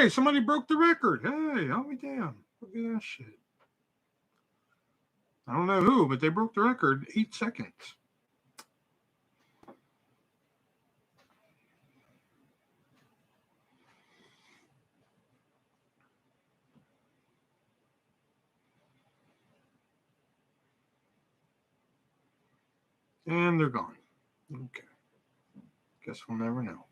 Hey, somebody broke the record. Hey, I'll be damned. Look at that shit. I don't know who, but they broke the record 8 seconds. And they're gone. Okay. Guess we'll never know.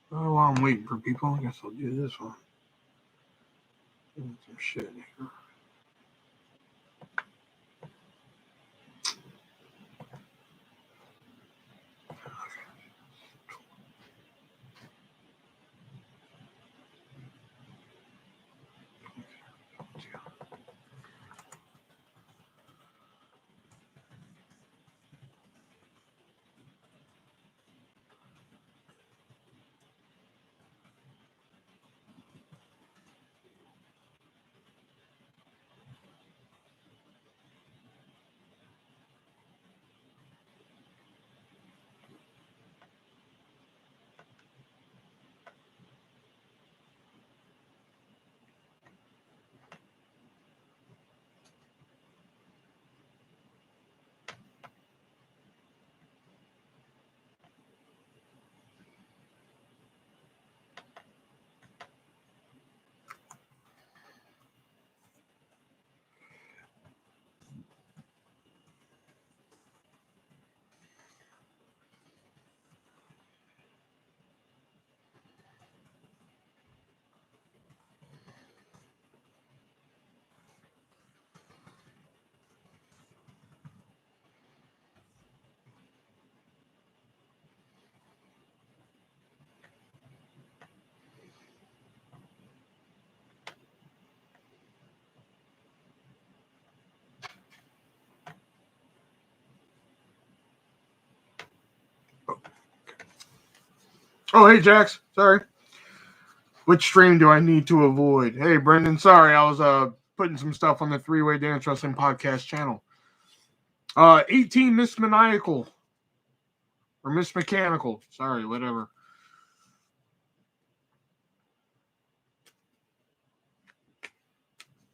Oh, while I'm waiting for people, I guess I'll do this one. Some shit here. Oh, hey, Jax. Sorry. Which stream do I need to avoid? Hey, Brendan. Sorry, I was putting some stuff on the Three-Way Dance Wrestling Podcast channel. 18 Miss Maniacal. Or Miss Mechanical. Sorry, whatever.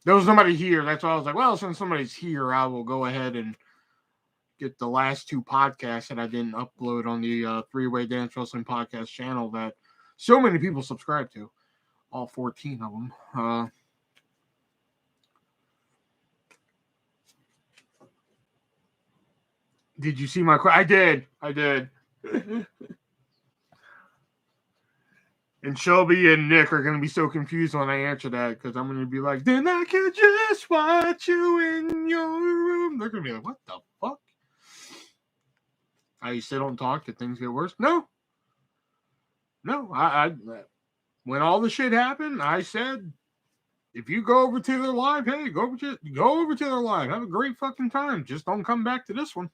There was nobody here. That's why I was like, well, since somebody's here, I will go ahead and get the last 2 podcasts that I didn't upload on the Three-Way Dance Wrestling Podcast channel that so many people subscribe to. All 14 of them. Did you see my question? I did. And Shelby and Nick are going to be so confused when I answer that because I'm going to be like, then I could just watch you in your room. They're going to be like, what the fuck? I say don't talk, that things get worse. No. when all the shit happened, I said, if you go over to their live, hey, go over to their live. Have a great fucking time. Just don't come back to this one.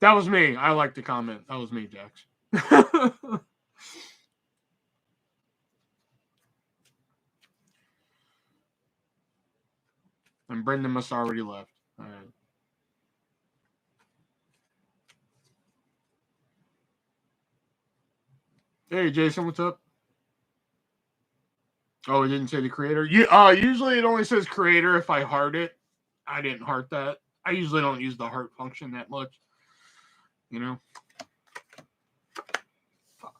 That was me. I like the comment. That was me, Jax. And Brendan must already left. All right. Hey, Jason, what's up? Oh, it didn't say the creator. Usually it only says creator if I heart it. I didn't heart that. I usually don't use the heart function that much. You know? Fuck.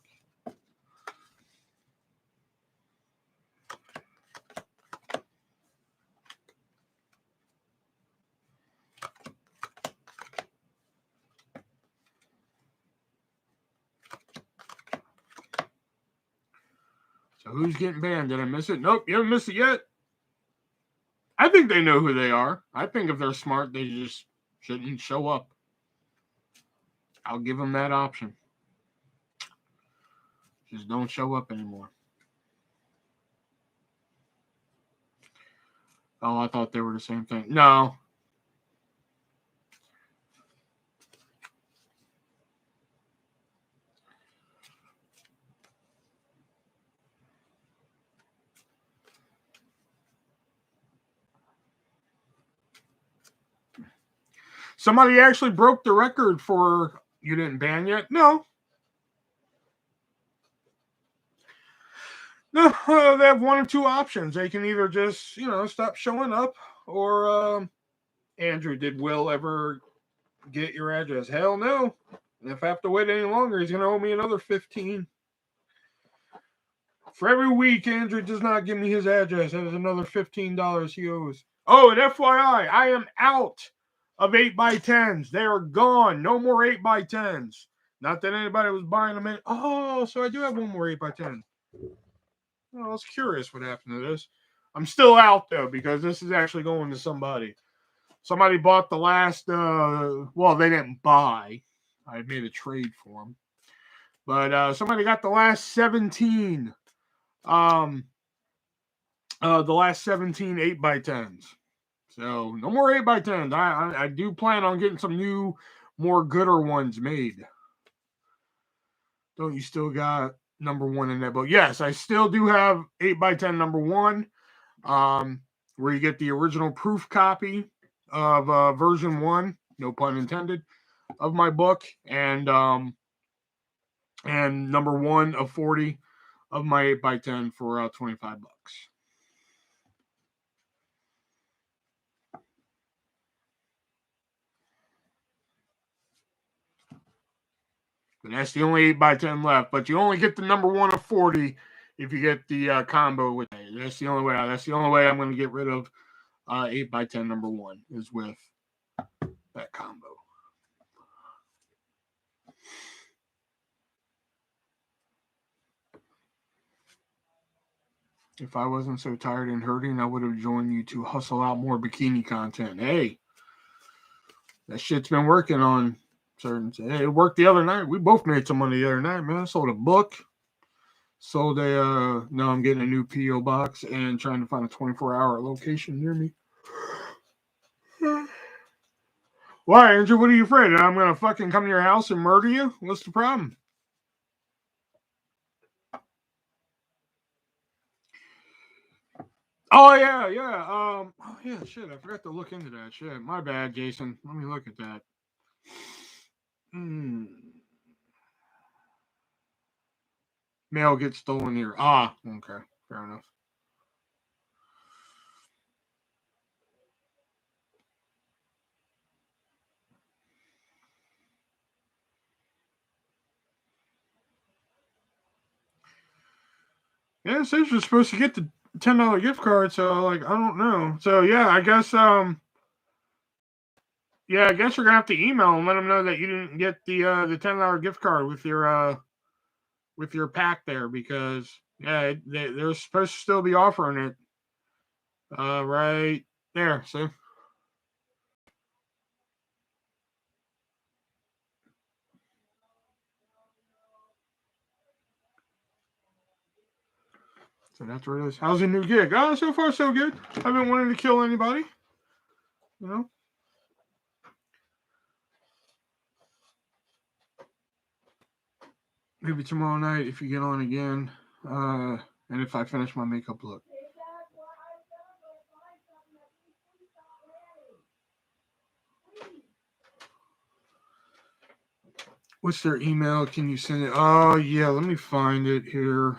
So who's getting banned? Did I miss it? Nope, you haven't missed it yet. I think they know who they are. I think if they're smart, they just shouldn't show up. I'll give them that option. Just don't show up anymore. Oh, I thought they were the same thing. No. Somebody actually broke the record for you didn't ban yet? No. No, they have one or two options. They can either just, stop showing up, or Andrew, did Will ever get your address? Hell no. And if I have to wait any longer, he's going to owe me another 15. For every week Andrew does not give me his address, that is another $15 he owes. Oh, and FYI, I am out of 8x10s. They are gone. No more 8x10s. Not that anybody was buying them in. Oh, so I do have one more 8x10. I was curious what happened to this. I'm still out, though, because this is actually going to somebody. Somebody bought the last, well, they didn't buy. I made a trade for them. But somebody got the last 17. The last 17 8x10s. So no more 8x10s. I do plan on getting some new, more gooder ones made. Don't you still got number 1 in that book? Yes, I still do have 8x10 number 1, where you get the original proof copy of version 1, no pun intended, of my book, and number 1 of 40 of my 8x10 for $25. And that's the only 8x10 left. But you only get the number 1 of 40 if you get the combo with it. That's the only way. That's the only way I'm going to get rid of 8x10 number 1 is with that combo. If I wasn't so tired and hurting, I would have joined you to hustle out more bikini content. Hey, that shit's been working on certain. Hey, it worked the other night. We both made some money the other night, man. I sold a book. Sold a, now I'm getting a new P.O. box and trying to find a 24-hour location near me. Why, Andrew? What are you afraid? I'm going to fucking come to your house and murder you? What's the problem? Oh, yeah. Oh, yeah, shit. I forgot to look into that. Shit. My bad, Jason. Let me look at that. Mail gets stolen here. Ah, okay. Fair enough. Yeah, it says you're supposed to get the $10 gift card, so, like, I don't know. So, yeah, I guess, yeah, I guess you're gonna have to email and let them know that you didn't get the $10 gift card with your pack there, because yeah, they're supposed to still be offering it right There, see? So that's where it is. How's your new gig? Oh, so far so good. I haven't wanted to kill anybody. You know? Maybe tomorrow night if you get on again. And if I finish my makeup look. What's their email? Can you send it? Oh yeah, let me find it here.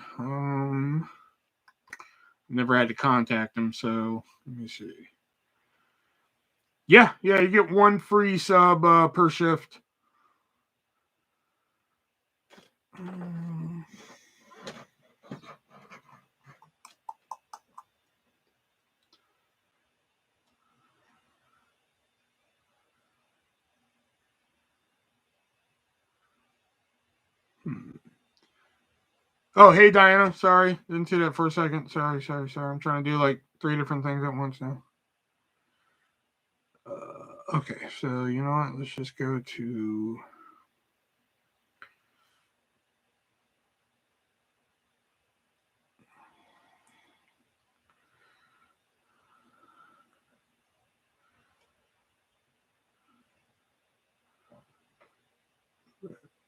Never had to contact them, so let me see. Yeah, you get one free sub per shift. Oh, hey Diana. Sorry, didn't see that for a second. Sorry. I'm trying to do like 3 different things at once now. Okay, so you know what? Let's just go to.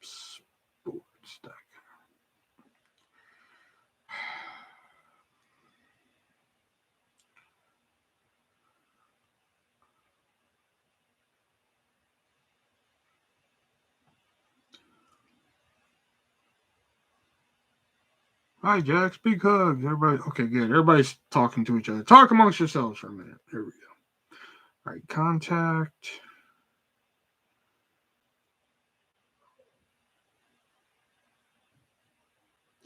Sports. Hi, Jax. Big hugs. Everybody. Okay, good. Everybody's talking to each other. Talk amongst yourselves for a minute. There we go. All right, contact.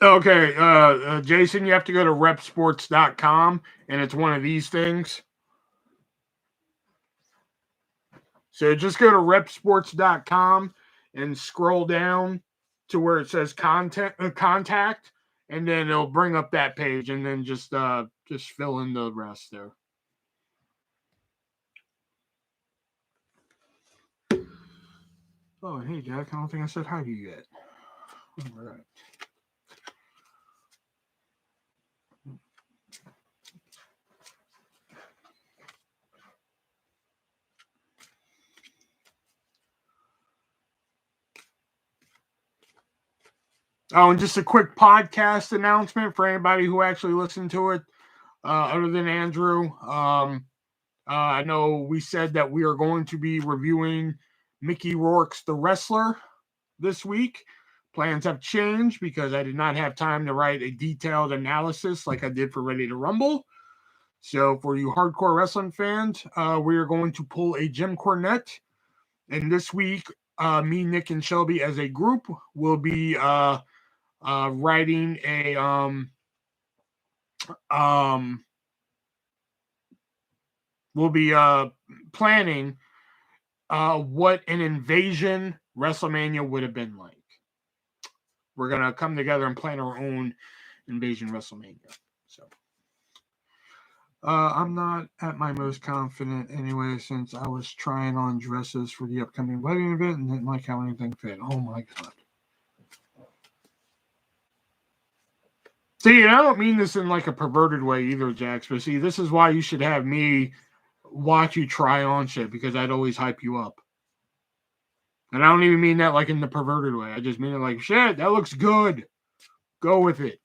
Okay, Jason, you have to go to repsports.com, and it's one of these things. So just go to repsports.com and scroll down to where it says contact, and then it'll bring up that page, and then just fill in the rest there. Oh, hey, Jack. I don't think I said hi to you yet. All right. Oh, and just a quick podcast announcement for anybody who actually listened to it, other than Andrew. I know we said that we are going to be reviewing Mickey Rourke's The Wrestler this week. Plans have changed because I did not have time to write a detailed analysis like I did for Ready to Rumble. So for you hardcore wrestling fans, we are going to pull a Jim Cornette. And this week, me, Nick, and Shelby as a group will be writing a we'll be planning what an Invasion WrestleMania would have been like. We're gonna come together and plan our own Invasion WrestleMania. So I'm not at my most confident anyway, since I was trying on dresses for the upcoming wedding event and didn't like how anything fit. Oh my god. See, and I don't mean this in like a perverted way either, Jax, but see, this is why you should have me watch you try on shit, because I'd always hype you up. And I don't even mean that like in the perverted way. I just mean it like, shit, that looks good. Go with it.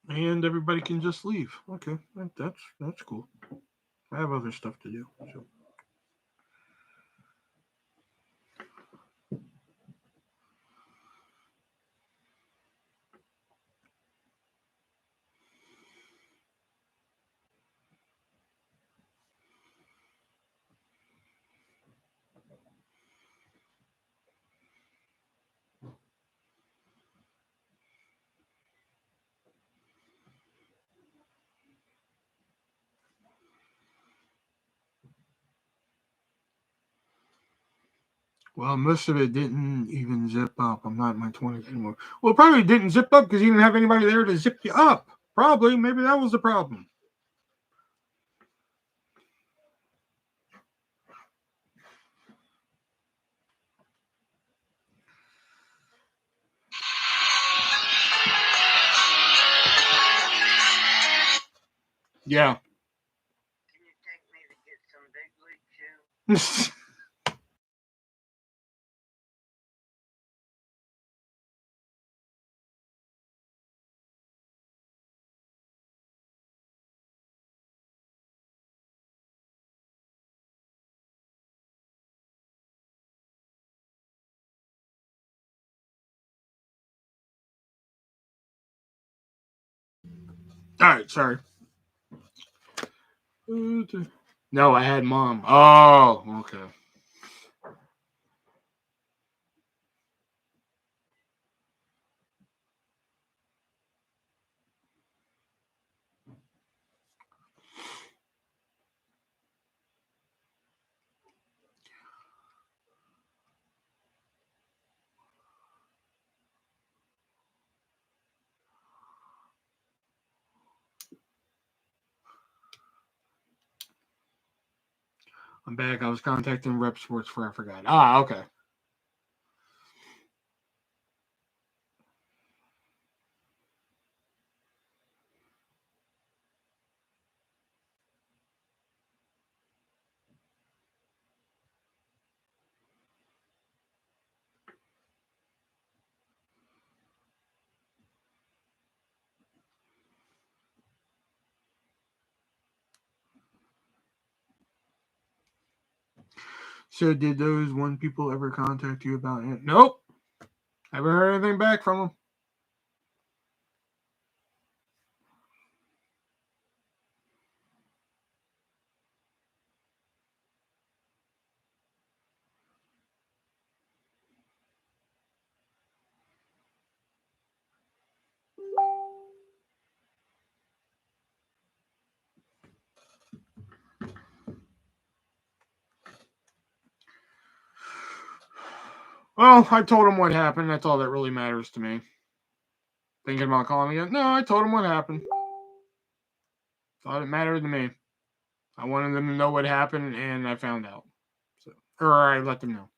and everybody can just leave. Okay, that's cool. I have other stuff to do. So. Well, most of it didn't even zip up. I'm not in my 20s anymore. Well, it probably didn't zip up because you didn't have anybody there to zip you up. Probably. Maybe that was the problem. Yeah. Can you take me to get some big league shoes? All right. Sorry. No, I had mom. Oh, okay. I'm back. I was contacting Rep Sports for I forgot. Ah, okay. So, did those one people ever contact you about it? Nope. Haven't heard anything back from them. Well, I told them what happened. That's all that really matters to me. Thinking about calling again? No, I told them what happened. Thought it mattered to me. I wanted them to know what happened, and I found out. So, or I let them know.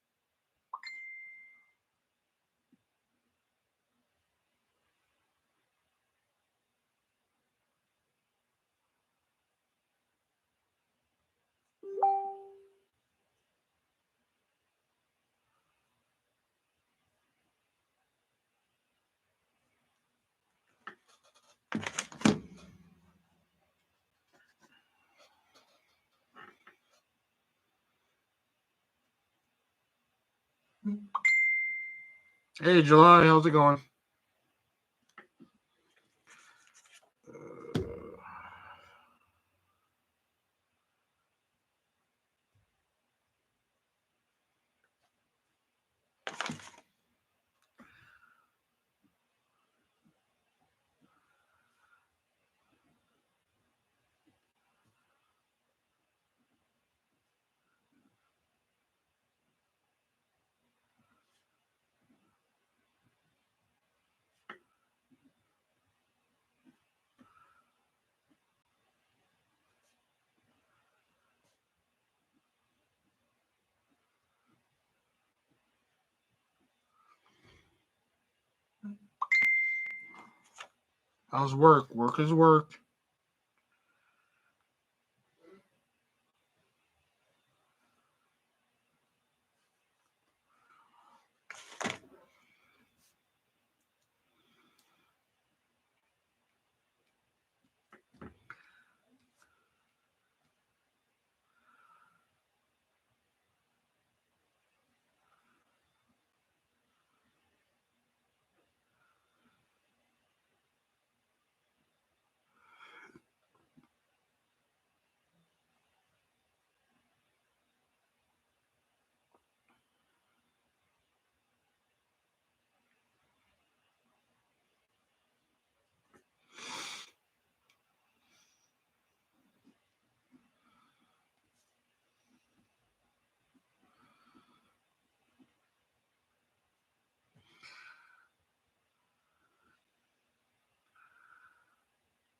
Hey, July, how's it going? How's work? Work is work.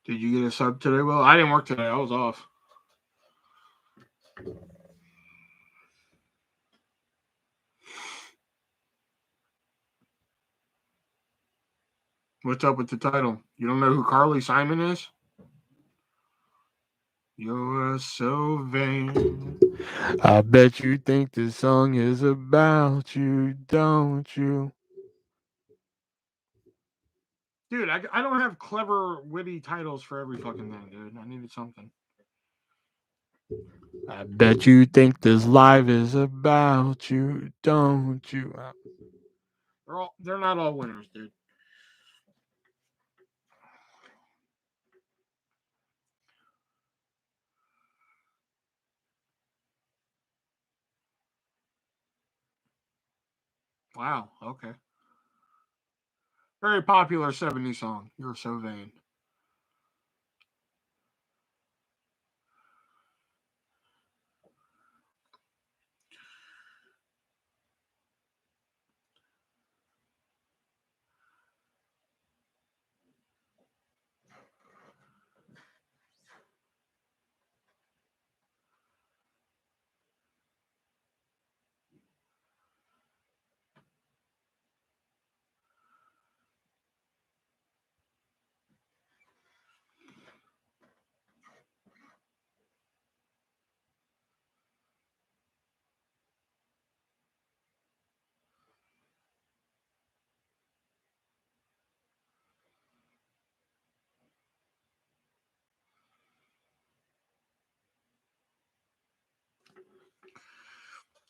Did you get a sub today, Will? I didn't work today. I was off. What's up with the title? You don't know who Carly Simon is? You're so vain. I bet you think this song is about you, don't you? Dude, I don't have clever, witty titles for every fucking thing, dude. I needed something. I bet you think this live is about you, don't you? They're not all winners, dude. Wow, okay. Very popular 70s song. You're so vain.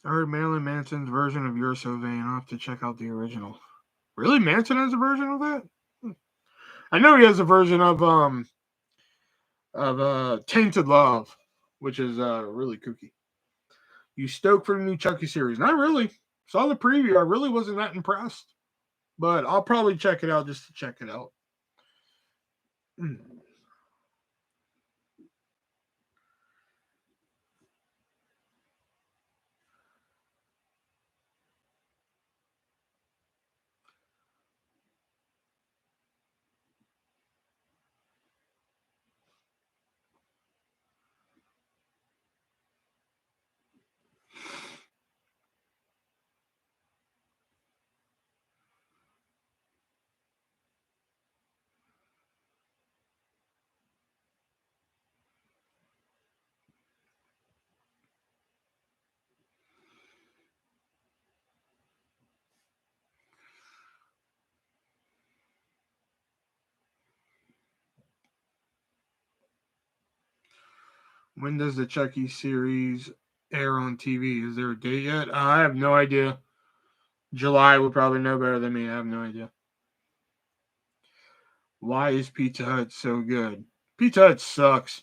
I heard Marilyn Manson's version of You're So Vain. I'll have to check out the original. Really? Manson has a version of that? I know he has a version of Tainted Love, which is really kooky. You stoked for the new Chucky series? Not really. Saw the preview. I really wasn't that impressed. But I'll probably check it out just to check it out. When does the Chucky series air on TV? Is there a date yet? I have no idea. July would probably know better than me. I have no idea. Why is Pizza Hut so good? Pizza Hut sucks.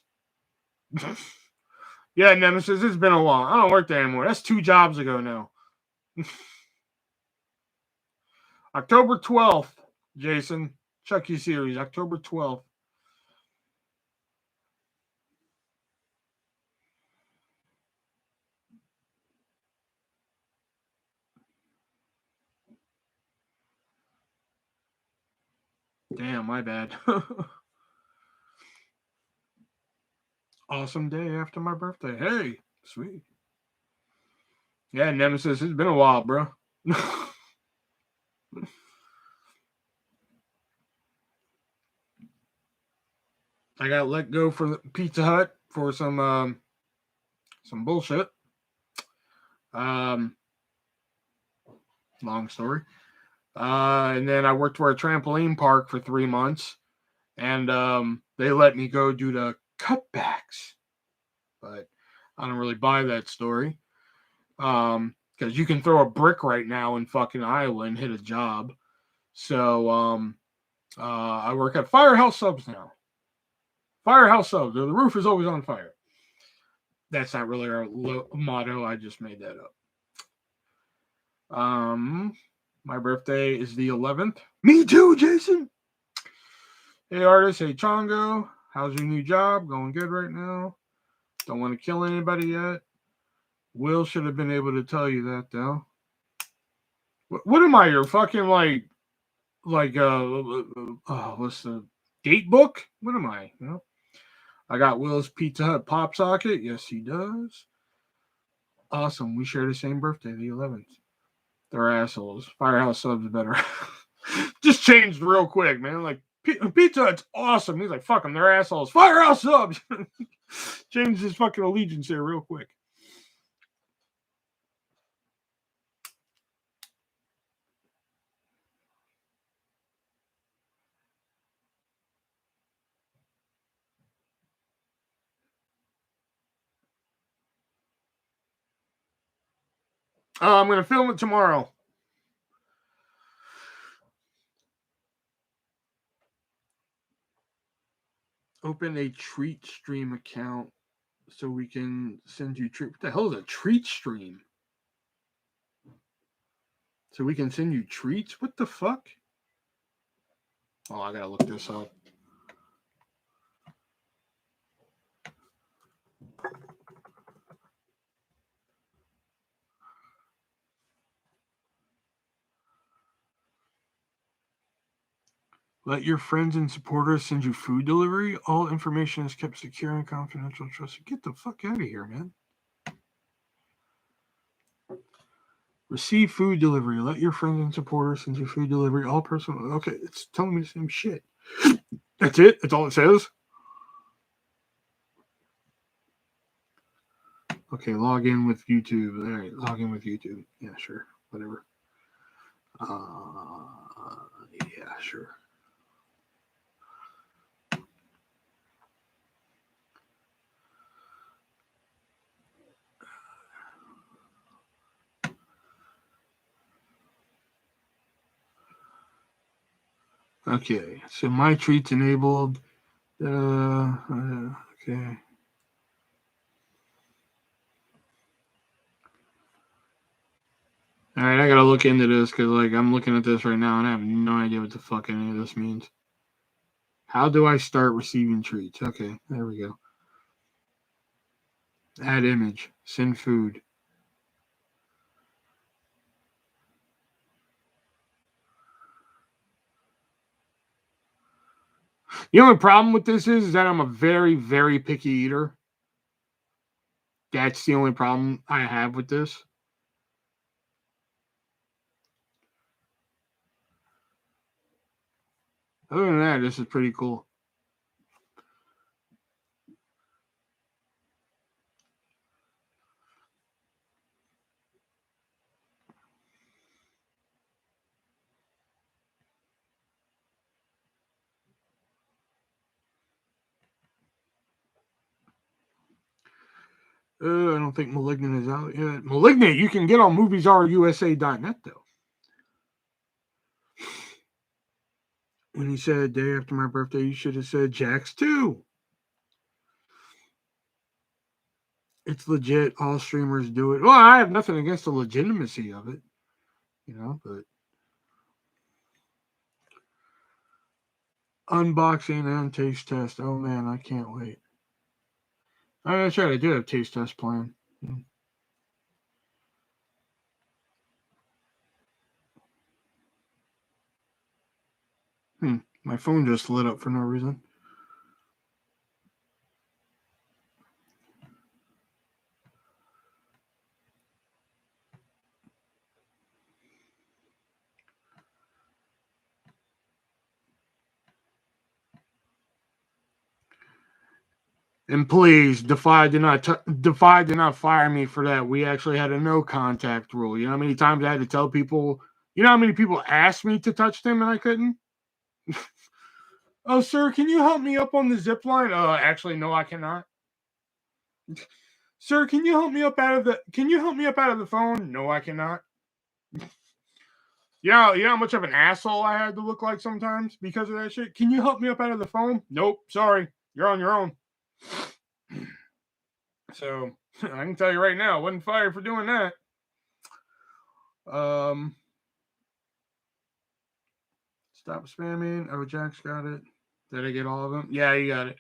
Yeah, Nemesis, it's been a while. I don't work there anymore. That's 2 jobs ago now. October 12th, Jason. Chucky series, October 12th. Damn, my bad. Awesome day after my birthday. Hey, sweet. Yeah, Nemesis, it's been a while, bro. I got let go for Pizza Hut for some bullshit. Long story. And then I worked for a trampoline park for 3 months, and they let me go due to cutbacks. But I don't really buy that story. Because you can throw a brick right now in fucking Iowa and hit a job. So I work at Firehouse Subs now. Firehouse Subs. The roof is always on fire. That's not really our motto. I just made that up. My birthday is the 11th. Me too, Jason. Hey, artist. Hey, Chongo. How's your new job? Going good right now. Don't want to kill anybody yet. Will should have been able to tell you that, though. What am I? Your fucking what's the Date book? What am I? You know? I got Will's Pizza Hut pop socket. Yes, he does. Awesome. We share the same birthday, the 11th. They're assholes. Firehouse Subs better. Just changed real quick, man. Like, Pizza Hut's awesome. He's like, fuck them. They're assholes. Firehouse Subs. Changed his fucking allegiance there real quick. I'm going to film it tomorrow. Open a treat stream account so we can send you treat. What the hell is a treat stream? So we can send you treats? What the fuck? Oh, I gotta look this up. Let your friends and supporters send you food delivery. All information is kept secure and confidential. Trusted. Get the fuck out of here, man. Receive food delivery. Let your friends and supporters send you food delivery. All personal. Okay, it's telling me the same shit. That's it? That's all it says? Okay, log in with YouTube. All right, log in with YouTube. Yeah, sure. Whatever. Yeah, sure. Okay, so my treats enabled. Okay. All right, I gotta look into this because, like, I'm looking at this right now and I have no idea what the fuck any of this means. How do I start receiving treats? Okay, there we go. Add image. Send food. The only problem with this is that I'm a very, very picky eater. That's the only problem I have with this. Other than that, this is pretty cool. I don't think Malignant is out yet. Malignant, you can get on moviesreusa.net, though. When he said day after my birthday, you should have said Jax too. It's legit. All streamers do it. Well, I have nothing against the legitimacy of it, you know, but unboxing and taste test. Oh man, I can't wait. That's right. I do have taste test planned. My phone just lit up for no reason. And please, Defy did not fire me for that. We actually had a no contact rule. You know how many times I had to tell people? You know how many people asked me to touch them and I couldn't? Oh, sir, can you help me up on the zip line? Actually, no, I cannot. Sir, can you help me up out of the phone? No, I cannot. Yeah, you know how much of an asshole I had to look like sometimes because of that shit? Can you help me up out of the phone? Nope, sorry. You're on your own. So I can tell you right now, I wasn't fired for doing that. Stop spamming. Oh, Jack's got it. Did I get all of them? Yeah, you got it.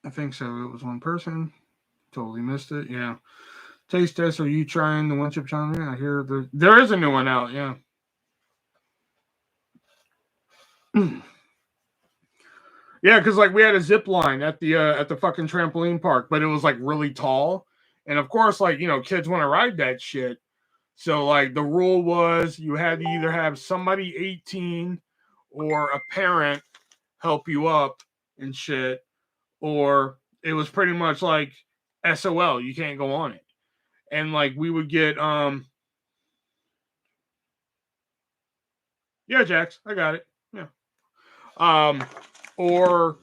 I think so. It was one person. Totally missed it. Yeah. Taste test. Are you trying the one chip challenge? Yeah, I hear there is a new one out. Yeah. Yeah, because like we had a zip line at the fucking trampoline park, but it was like really tall, and of course, like kids want to ride that shit. So like the rule was you had to either have somebody 18 or a parent help you up and shit, or it was pretty much like SOL, you can't go on it. And like we would get yeah, Jax, I got it. Yeah. Or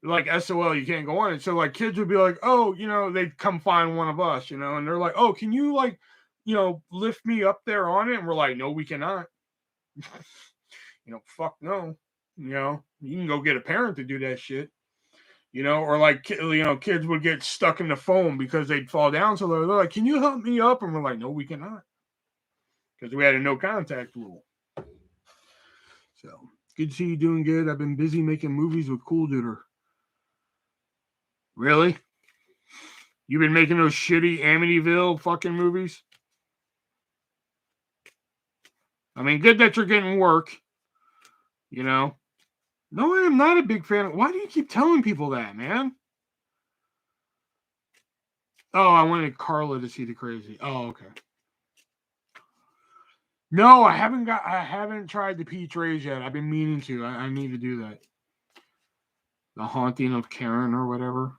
like SOL, you can't go on it. So like kids would be like, oh, they'd come find one of us, and they're like, oh, can you like, lift me up there on it? And we're like, no, we cannot. Fuck no. You can go get a parent to do that shit. Or like, kids would get stuck in the foam because they'd fall down. So they're like, can you help me up? And we're like, no, we cannot. Because we had a no contact rule. So good to see you doing good. I've been busy making movies with Cool Duder. Really? You've been making those shitty Amityville fucking movies? I mean, good that you're getting work. No, I am not a big fan. Why do you keep telling people that, man? Oh, I wanted Carla to see The Crazy. Oh, okay. No, I haven't tried the Peach Rays yet. I've been meaning to. I need to do that. The Haunting of Karen or whatever.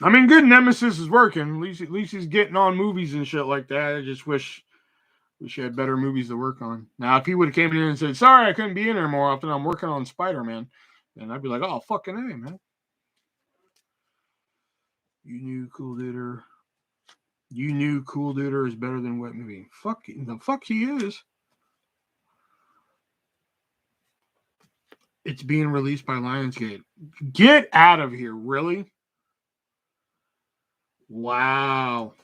I mean, good Nemesis is working. At least he's getting on movies and shit like that. I just wish he had better movies to work on. Now, if he would have came in and said, sorry, I couldn't be in there more often, I'm working on Spider-Man, then I'd be like, oh, fucking A, man. You knew Cool Duder is better than Wet Movie. Fuck, the fuck he is. It's being released by Lionsgate. Get out of here, really? Wow.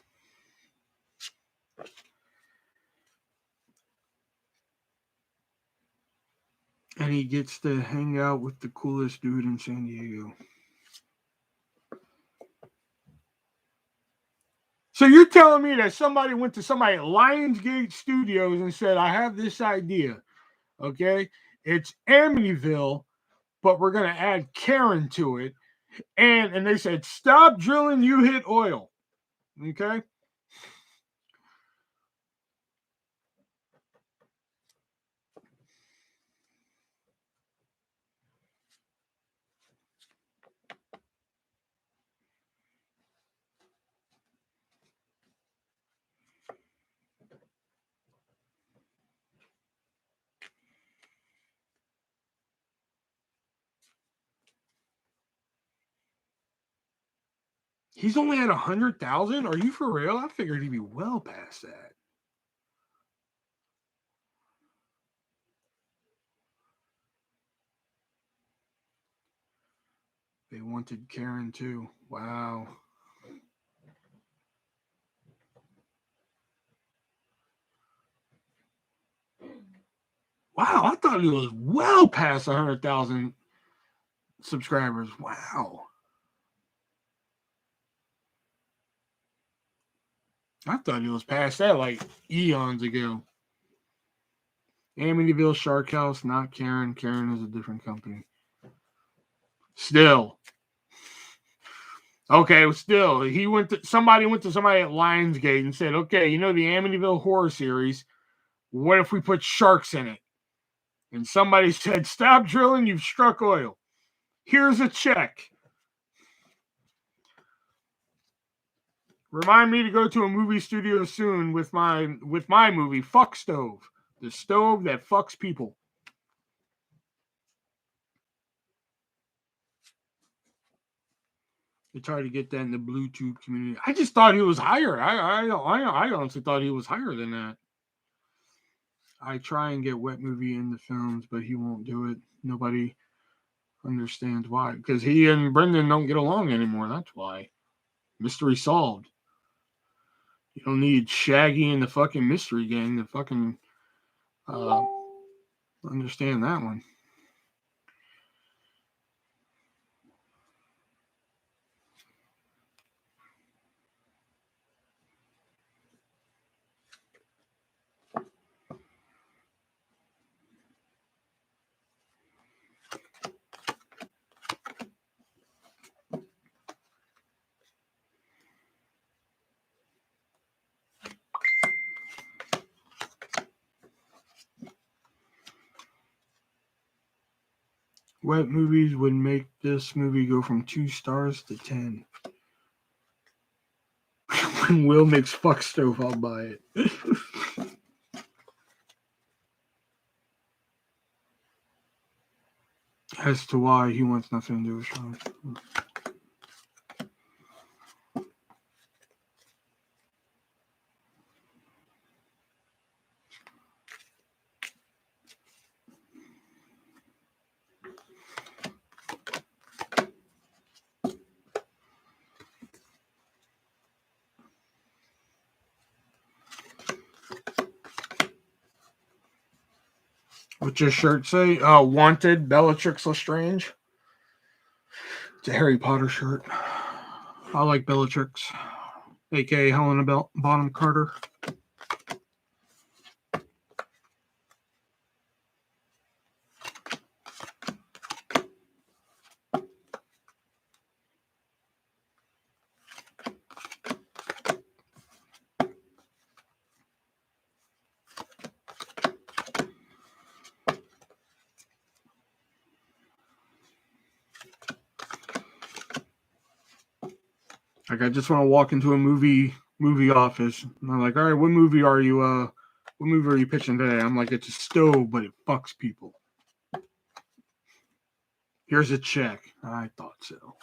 And he gets to hang out with the coolest dude in San Diego. So you're telling me that somebody went to somebody at Lionsgate Studios and said, I have this idea, okay? It's Amityville, but we're going to add Karen to it. And they said, stop drilling, you hit oil, okay? He's only at 100,000? Are you for real? I figured he'd be well past that. They wanted Karen too. Wow. Wow, I thought he was well past 100,000 subscribers. Wow. I thought he was past that like eons ago. Amityville Shark House, not Karen. Karen is a different company. Still. Okay, still. Somebody went to somebody at Lionsgate and said, okay, the Amityville horror series, what if we put sharks in it? And somebody said, stop drilling, you've struck oil. Here's a check. Remind me to go to a movie studio soon with my movie, Fuck Stove. The stove that fucks people. They tried to get that in the Bluetooth community. I just thought he was higher. I honestly thought he was higher than that. I try and get Wet Movie in the films, but he won't do it. Nobody understands why. Because he and Brendan don't get along anymore. That's why. Mystery solved. You don't need Shaggy and the fucking Mystery Gang to fucking understand that one. What movies would make this movie go from 2 stars to 10? When Will makes fuck stove, I'll buy it. As to why he wants nothing to do with Sean. What's your shirt say? Wanted, Bellatrix Lestrange. It's a Harry Potter shirt. I like Bellatrix, aka Helena Bonham Carter. Like, I just want to walk into a movie office, and I'm like, all right, what movie are you pitching today? I'm like, it's a stove, but it fucks people. Here's a check. I thought so.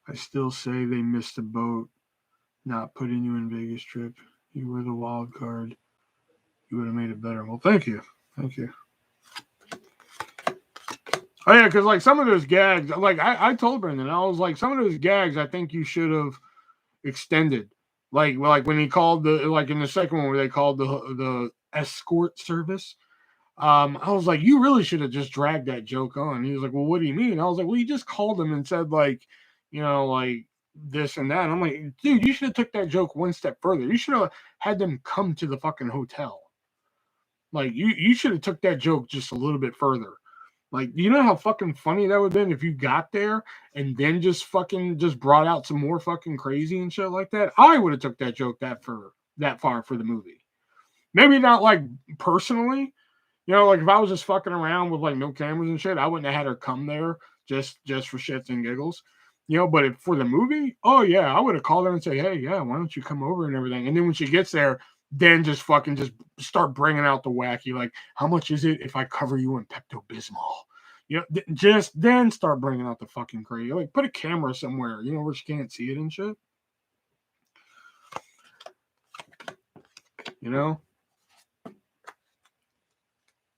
I still say they missed the boat, not putting you in Vegas trip. You were the wild card. You would have made it better. Well, thank you. Thank you. Oh, yeah, because, like, some of those gags, like, I told Brendan, I was like, some of those gags, I think you should have extended. Like when he called like in the second one where they called the escort service. I was like, you really should have just dragged that joke on. He was like, well, what do you mean? I was like, well, you just called them and said, like, you know, like this and that. And I'm like, dude, you should have took that joke one step further. You should have had them come to the fucking hotel. Like, you should have took that joke just a little bit further. Like, you know how fucking funny that would have been if you got there and then just brought out some more fucking crazy and shit like that? I would have took that joke that far for the movie. Maybe not, like, personally. You know, like, if I was just fucking around with, like, no cameras and shit, I wouldn't have had her come there just for shits and giggles. You know, but for the movie, oh, yeah, I would have called her and say, hey, yeah, why don't you come over and everything? And then when she gets there, then just start bringing out the wacky, like, how much is it if I cover you in Pepto-Bismol? You know, just then start bringing out the fucking crazy. Like, put a camera somewhere, you know, where she can't see it and shit. You know?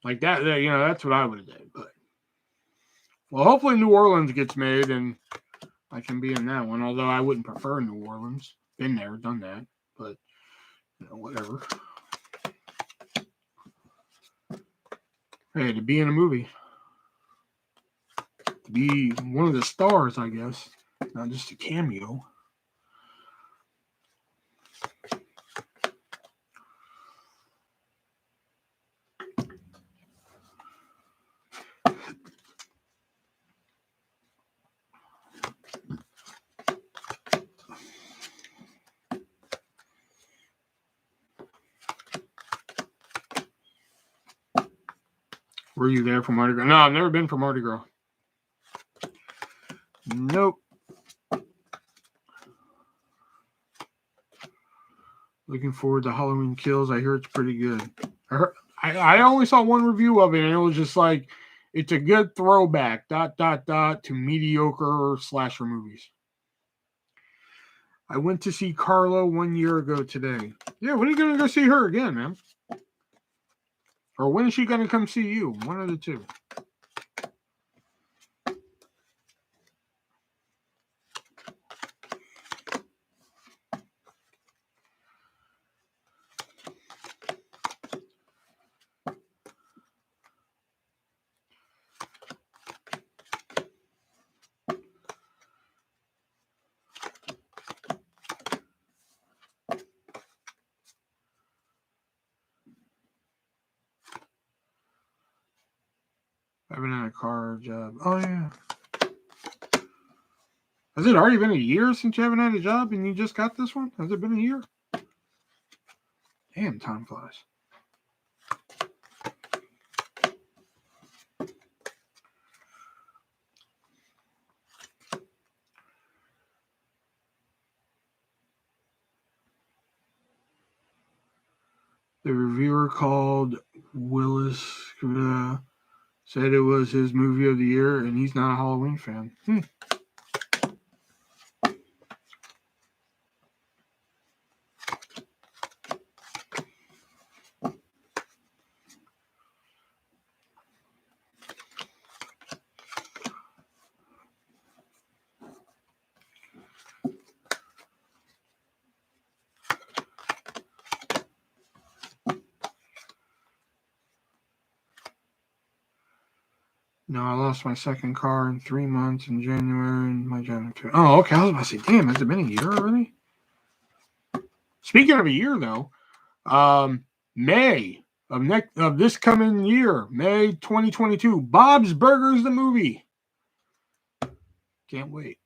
Like that, you know, that's what I would have done. But, well, hopefully New Orleans gets made and I can be in that one, although I wouldn't prefer New Orleans. Been there, done that, but, you know, whatever. Hey, to be in a movie. To be one of the stars, I guess. Not just a cameo. Were you there for Mardi Gras? No, I've never been for Mardi Gras. Nope. Looking forward to Halloween Kills. I hear it's pretty good. I only saw one review of it, and it was just like, it's a good throwback, ... to mediocre slasher movies. I went to see Carla 1 year ago today. Yeah, when are you going to go see her again, man? Or when is she going to come see you? One of the two. I haven't had a car job. Oh, yeah. Has it already been a year since you haven't had a job and you just got this one? Has it been a year? Damn, time flies. The reviewer called Willis said it was his movie of the year, and he's not a Halloween fan. No, I lost my second car in 3 months in January, and my janitor. Oh, okay. I was about to say, damn, has it been a year already? Speaking of a year, though, May of this coming year, May 2022, Bob's Burgers the movie. Can't wait.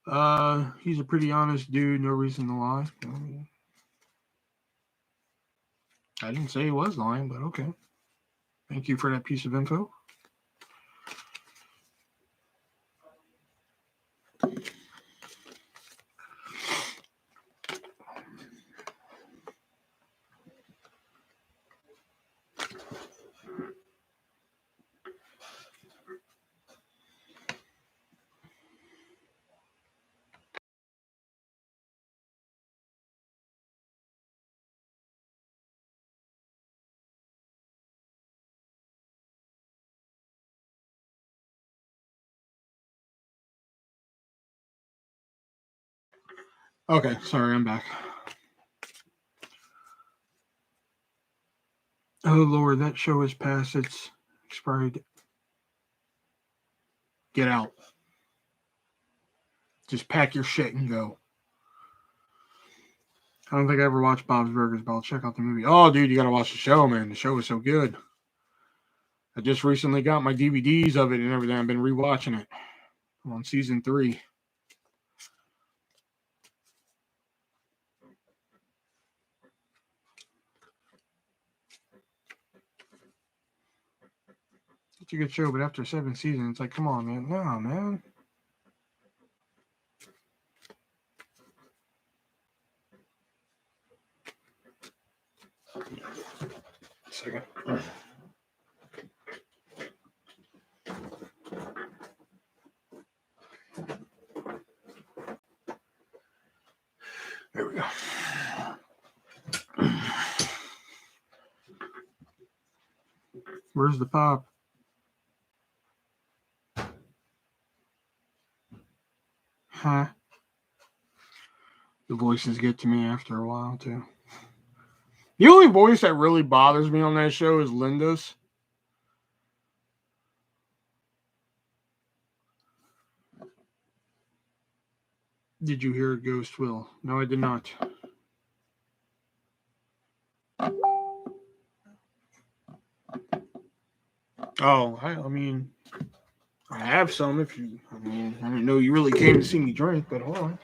He's a pretty honest dude. No reason to lie. I didn't say he was lying, but okay. Thank you for that piece of info. Okay, sorry, I'm back. Oh, Lord, that show is past its expiry date. Get out. Just pack your shit and go. I don't think I ever watched Bob's Burgers, but I'll check out the movie. Oh, dude, you gotta watch the show, man. The show is so good. I just recently got my DVDs of it and everything. I've been rewatching it. I'm on season 3. It's a good show, but after 7 seasons, it's like, come on, man. No, man. Second. There we go. Where's the pop? Huh? The voices get to me after a while, too. The only voice that really bothers me on that show is Linda's. Did you hear a ghost, Will? No, I did not. Oh, I mean, I have some if you, I didn't know you really came to see me drink, but hold on.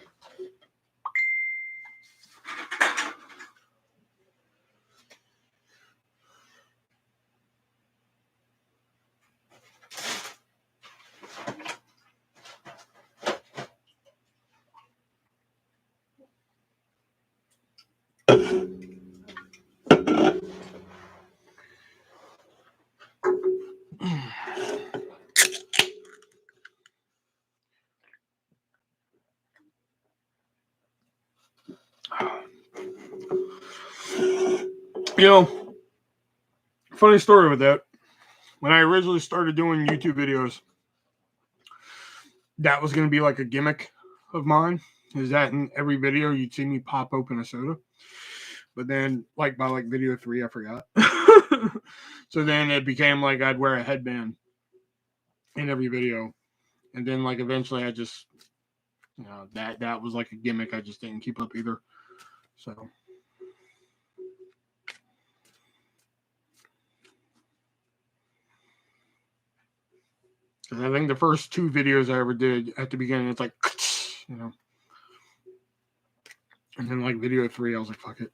You know, funny story with that. When I originally started doing YouTube videos, that was going to be like a gimmick of mine. Is that in every video you'd see me pop open a soda. But then, like by like video 3, I forgot. So then it became like I'd wear a headband in every video. And then like eventually I just, that was like a gimmick. I just didn't keep up either. So. Because I think the first 2 videos I ever did at the beginning, it's like, And then like video 3, I was like, fuck it.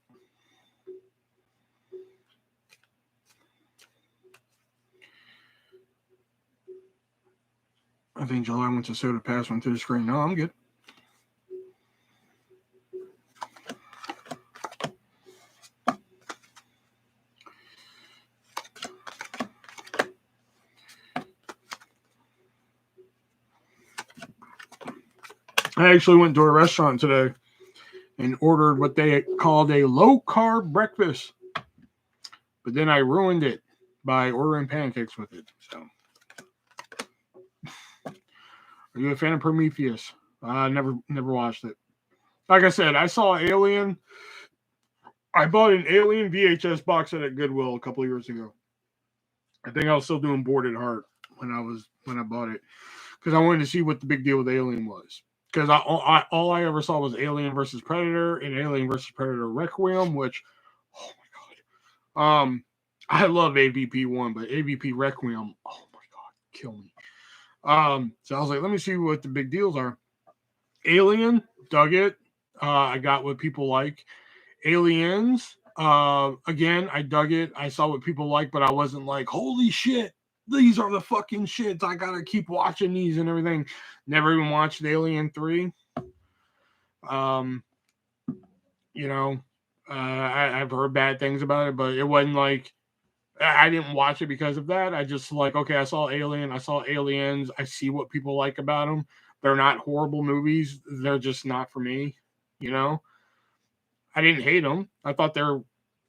I think July wants a soda pass one to the screen. No, I'm good. I actually went to a restaurant today and ordered what they called a low-carb breakfast. But then I ruined it by ordering pancakes with it. So, are you a fan of Prometheus? Never watched it. Like I said, I saw Alien. I bought an Alien VHS box set at Goodwill a couple of years ago. I think I was still doing Bored at Heart when I bought it, because I wanted to see what the big deal with Alien was. Because all I ever saw was Alien versus Predator and Alien versus Predator Requiem, which, oh my god, I love AVP1, but AVP Requiem, oh my god, kill me. So I was like, let me see what the big deals are. Alien, dug it. I got what people like. Aliens, again, I dug it. I saw what people like, but I wasn't like, holy shit, these are the fucking shits. I gotta keep watching these and everything. Never even watched Alien 3. You know, I've heard bad things about it, but it wasn't like I didn't watch it because of that. I just like, okay, I saw Alien, I saw Aliens, I see what people like about them. They're not horrible movies. They're just not for me, you know? I didn't hate them. I thought they're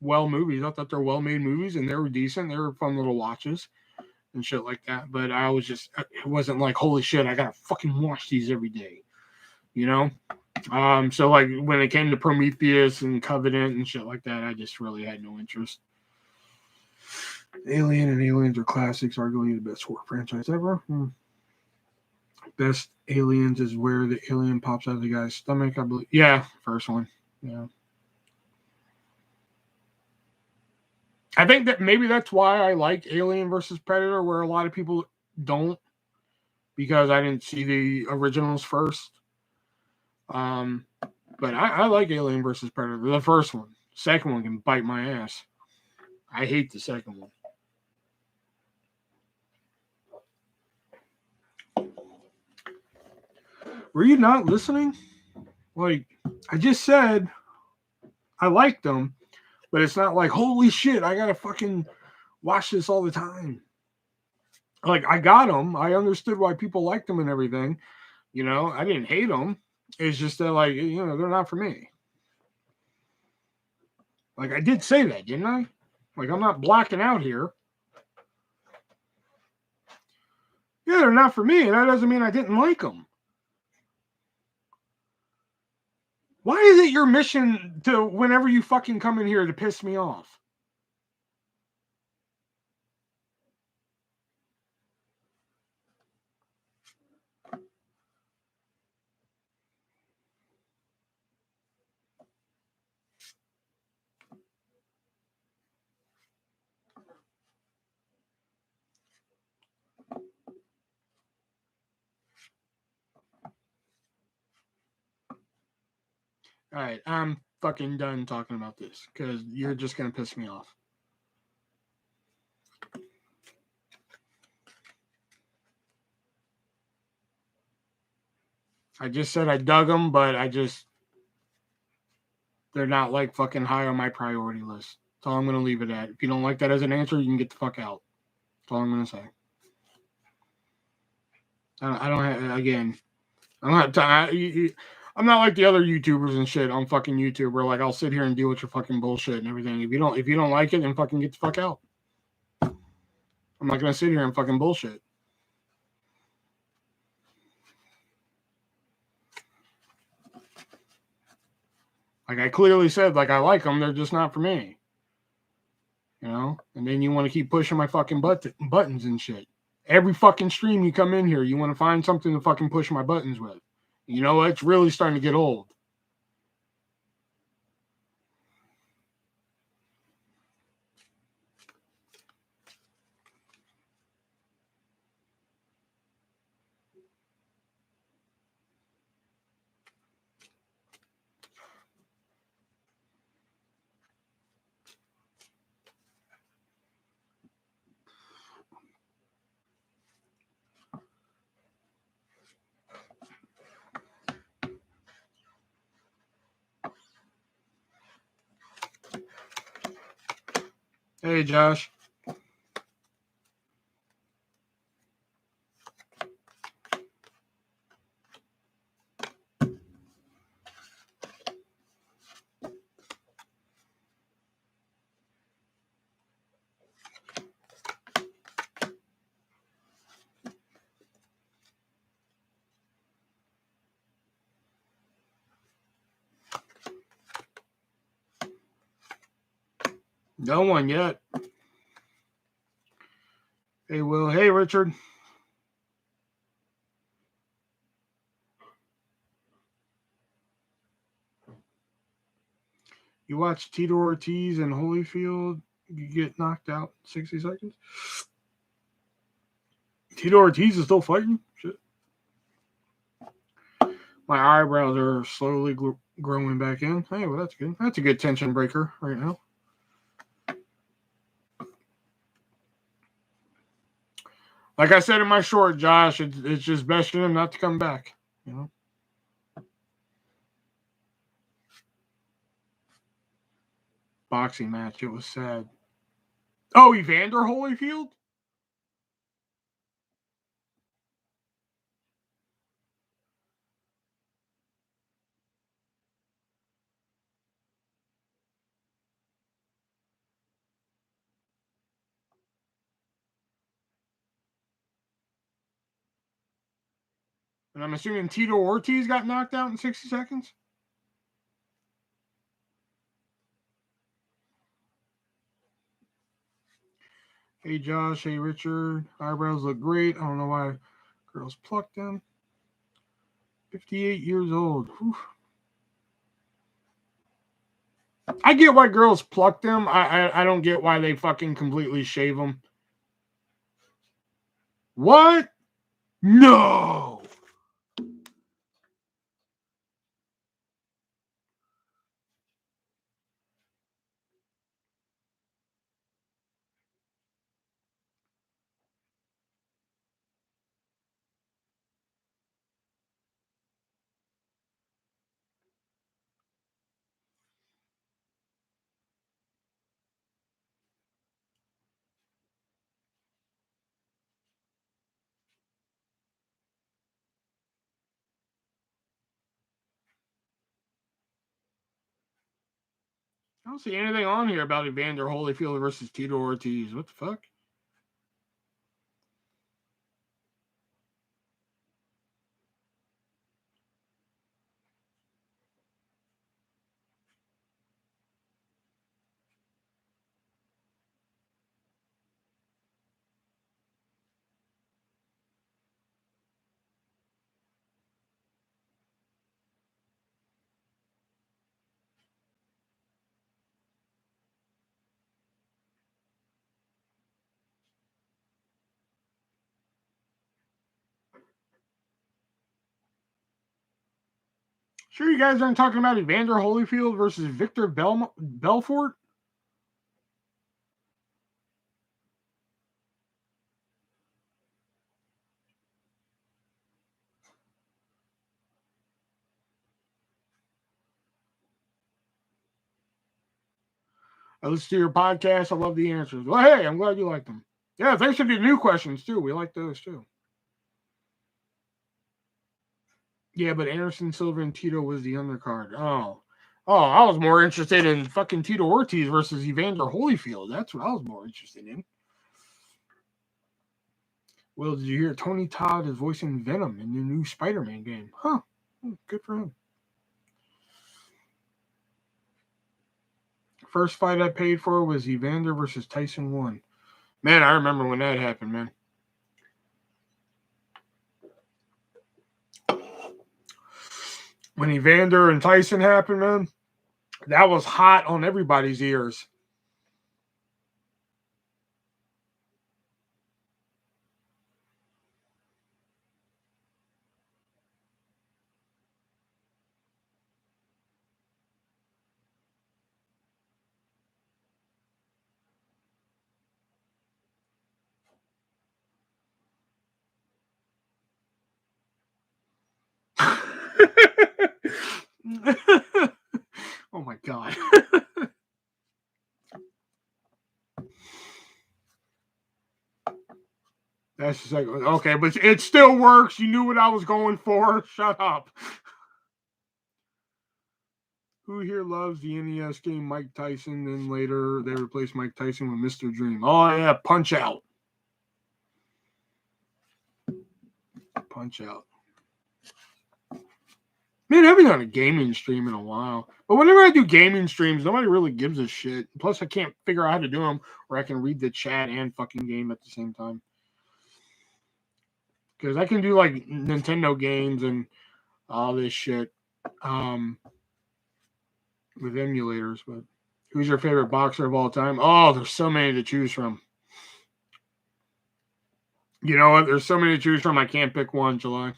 movies. I thought they're well-made movies, and they were decent. They were fun little watches and shit like that. But I was just, it wasn't like, holy shit, I gotta fucking watch these every day, you know? So like when it came to Prometheus and Covenant and shit like that, I just really had no interest. Alien and Aliens are classics, arguably the best horror franchise ever. Best Aliens is where the alien pops out of the guy's stomach, I believe. Yeah, first one. Yeah. I think that maybe that's why I like Alien versus Predator, where a lot of people don't, because I didn't see the originals first. But I like Alien versus Predator, the first one. Second one can bite my ass. I hate the second one. Were you not listening? Like, I just said I liked them, but it's not like, holy shit, I gotta fucking watch this all the time. Like, I got them. I understood why people liked them and everything. You know, I didn't hate them. It's just that, like, you know, they're not for me. Like, I did say that, didn't I? Like, I'm not blacking out here. Yeah, they're not for me. That doesn't mean I didn't like them. Why is it your mission to, whenever you fucking come in here, to piss me off? All right, I'm fucking done talking about this because you're just going to piss me off. I just said I dug them, but they're not like fucking high on my priority list. That's all I'm going to leave it at. If you don't like that as an answer, you can get the fuck out. That's all I'm going to say. I don't have, again, I'm not like the other YouTubers and shit on fucking YouTube where like I'll sit here and deal with your fucking bullshit and everything. If you don't like it, then fucking get the fuck out. I'm not gonna sit here and fucking bullshit. Like I clearly said, like I like them, they're just not for me. You know? And then you want to keep pushing my fucking buttons and shit. Every fucking stream you come in here, you want to find something to fucking push my buttons with. You know, it's really starting to get old. Hey, Josh. No one yet. Hey, Will. Hey, Richard. You watch Tito Ortiz and Holyfield, you get knocked out in 60 seconds? Tito Ortiz is still fighting? Shit. My eyebrows are slowly growing back in. Hey, well, that's good. That's a good tension breaker right now. Like I said in my short, Josh, it's just best for him not to come back. You know? Boxing match. It was sad. Oh, Evander Holyfield? And I'm assuming Tito Ortiz got knocked out in 60 seconds? Hey, Josh. Hey, Richard. Eyebrows look great. I don't know why girls pluck them. 58 years old. Whew. I get why girls pluck them. I don't get why they fucking completely shave them. What? No. I don't see anything on here about Evander Holyfield versus Tito Ortiz. What the fuck? Sure, you guys aren't talking about Evander Holyfield versus Victor Belfort? I listen to your podcast. I love the answers. Well, hey, I'm glad you like them. Yeah, thanks for the new questions, too. We like those, too. Yeah, but Anderson Silva and Tito was the undercard. Oh, I was more interested in fucking Tito Ortiz versus Evander Holyfield. That's what I was more interested in. Well, did you hear Tony Todd is voicing Venom in the new Spider-Man game? Huh. Good for him. First fight I paid for was Evander versus Tyson 1. Man, I remember when that happened, man. When Evander and Tyson happened, man, that was hot on everybody's ears. Oh my god. That's just like, okay, but it still works. You knew what I was going for. Shut up. Who here loves the NES game Mike Tyson? Then later they replaced Mike Tyson with Mr. Dream. Oh yeah, Punch Out. Punch Out. Man, I haven't done a gaming stream in a while. But whenever I do gaming streams, nobody really gives a shit. Plus, I can't figure out how to do them where I can read the chat and fucking game at the same time. Because I can do like Nintendo games and all this shit with emulators. But who's your favorite boxer of all time? Oh, there's so many to choose from. You know what? There's so many to choose from. I can't pick one, July.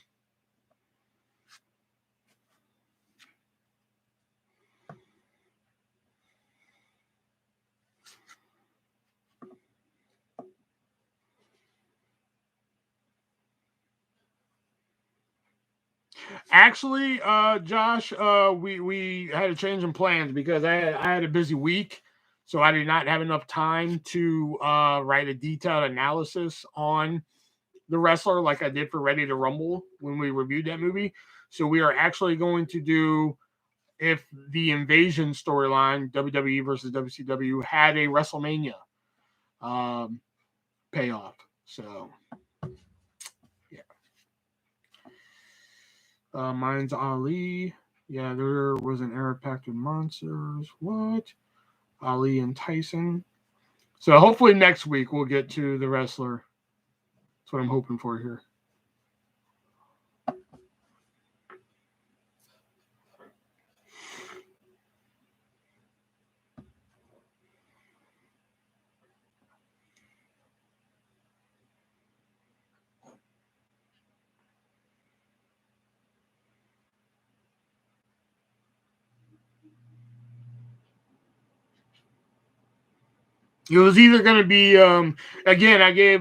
Actually, Josh, we had a change in plans because I had a busy week, so I did not have enough time to write a detailed analysis on the wrestler like I did for Ready to Rumble when we reviewed that movie. So we are actually going to do if the Invasion storyline, WWE versus WCW, had a WrestleMania payoff. So. Mine's Ali. Yeah, there was an era packed with monsters. What? Ali and Tyson. So hopefully next week we'll get to the wrestler. That's what I'm hoping for here. It was either going to be, again, I gave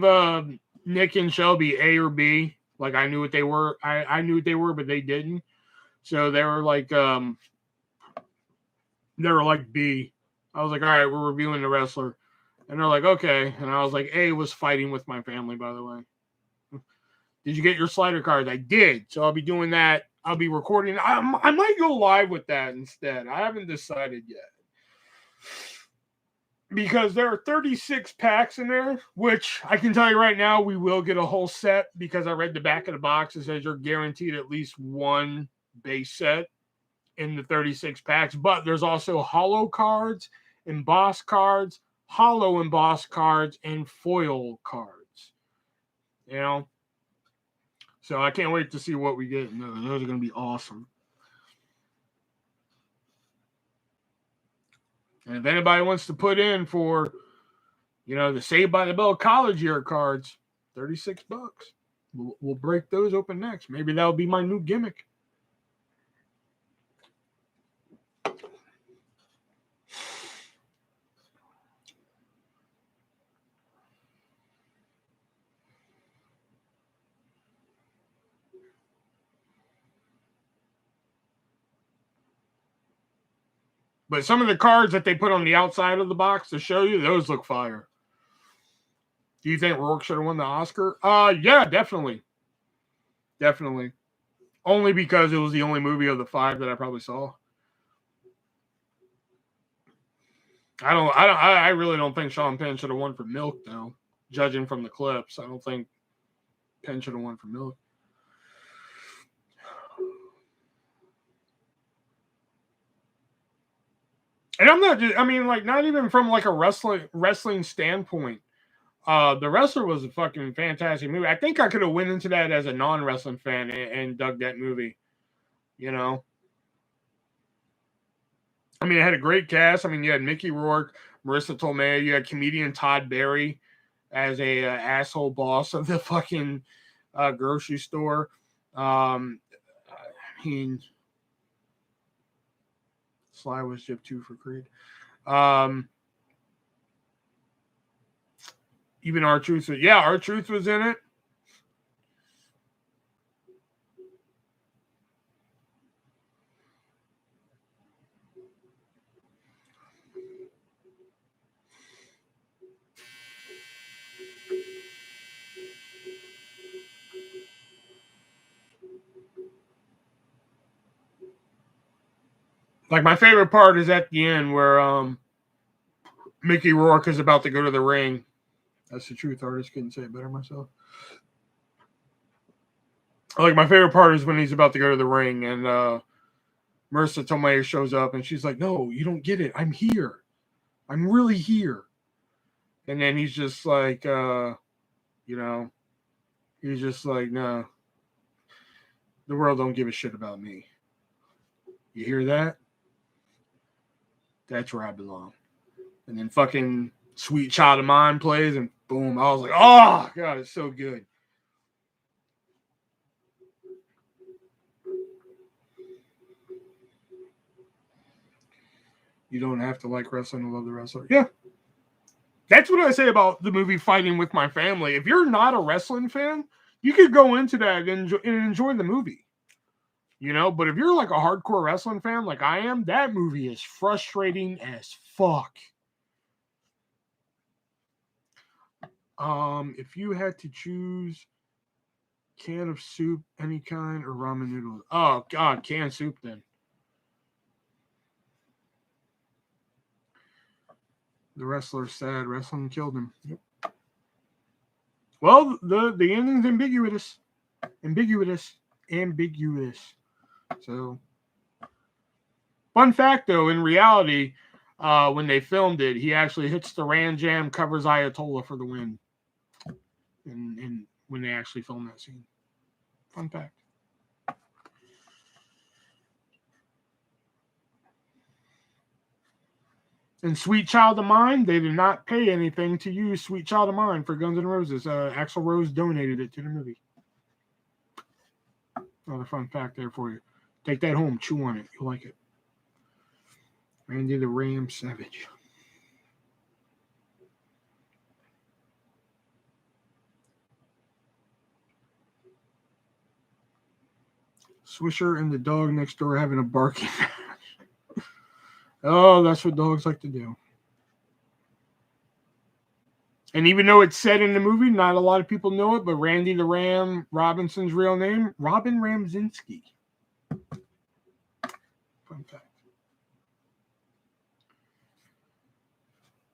Nick and Shelby A or B. Like I knew what they were. I knew what they were, but they didn't. So they were like B. I was like, all right, we're reviewing the wrestler. And they're like, okay. And I was like, A was fighting with my family, by the way. Did you get your slider cards? I did. So I'll be doing that. I'll be recording. I might go live with that instead. I haven't decided yet. Because there are 36 packs in there, which I can tell you right now, we will get a whole set because I read the back of the box. It says you're guaranteed at least one base set in the 36 packs. But there's also holo cards, embossed cards, holo embossed cards, and foil cards. You know? So I can't wait to see what we get. Those are going to be awesome. And if anybody wants to put in for, the Saved by the Bell college year cards, $36. We'll break those open next. Maybe that'll be my new gimmick. But some of the cards that they put on the outside of the box to show you, those look fire. Do you think Rourke should have won the Oscar? Yeah, definitely. Definitely. Only because it was the only movie of the 5 that I probably saw. I really don't think Sean Penn should have won for Milk, though. Judging from the clips, I don't think Penn should have won for Milk. And I'm not just, not even from like a wrestling standpoint. The Wrestler was a fucking fantastic movie. I think I could have went into that as a non-wrestling fan and dug that movie. It had a great cast. You had Mickey Rourke, Marissa Tomei, you had comedian Todd Barry as a asshole boss of the fucking grocery store. Sly was Jip 2 for Creed. Even R-Truth. Yeah, R-Truth was in it. Like, my favorite part is at the end where Mickey Rourke is about to go to the ring. That's the truth, artist. Couldn't say it better myself. Like, my favorite part is when he's about to go to the ring and Marissa Tomei shows up and she's like, no, you don't get it. I'm here. I'm really here. And then he's just like, he's just like, no, the world don't give a shit about me. You hear that? That's where I belong. And then fucking Sweet Child of Mine plays and boom. I was like, oh, God, it's so good. You don't have to like wrestling to love the wrestler. Yeah. That's what I say about the movie Fighting with My Family. If you're not a wrestling fan, you could go into that and enjoy the movie. But if you're like a hardcore wrestling fan like I am, that movie is frustrating as fuck. If you had to choose can of soup, any kind, or ramen noodles. Oh, God, canned soup then. The wrestler's sad. Wrestling killed him. Yep. Well, the ending's ambiguous. So, fun fact, though, in reality, when they filmed it, he actually hits the Ran Jam, covers Ayatollah for the win. And when they actually filmed that scene. Fun fact. And Sweet Child of Mine, they did not pay anything to use Sweet Child of Mine for Guns N' Roses. Axl Rose donated it to the movie. Another fun fact there for you. Take that home, chew on it. You'll like it. Randy the Ram Savage. Swisher and the dog next door having a barking match. Oh, that's what dogs like to do. And even though it's said in the movie, not a lot of people know it, but Randy the Ram Robinson's real name, Robin Ramzinski. Fun fact.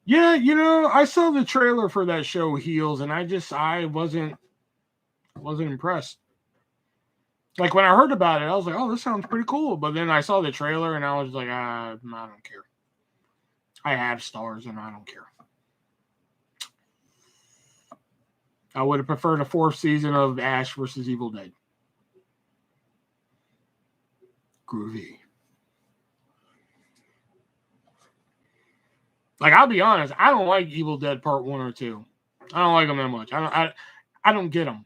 Yeah, I saw the trailer for that show, Heels, and I wasn't impressed. Like, when I heard about it, I was like, oh, this sounds pretty cool. But then I saw the trailer, and I was like, I don't care. I have stars, and I don't care. I would have preferred a 4th season of Ash versus Evil Dead. Groovy. Like, I'll be honest, I don't like Evil Dead Part 1 or 2. I don't like them that much. I don't get them.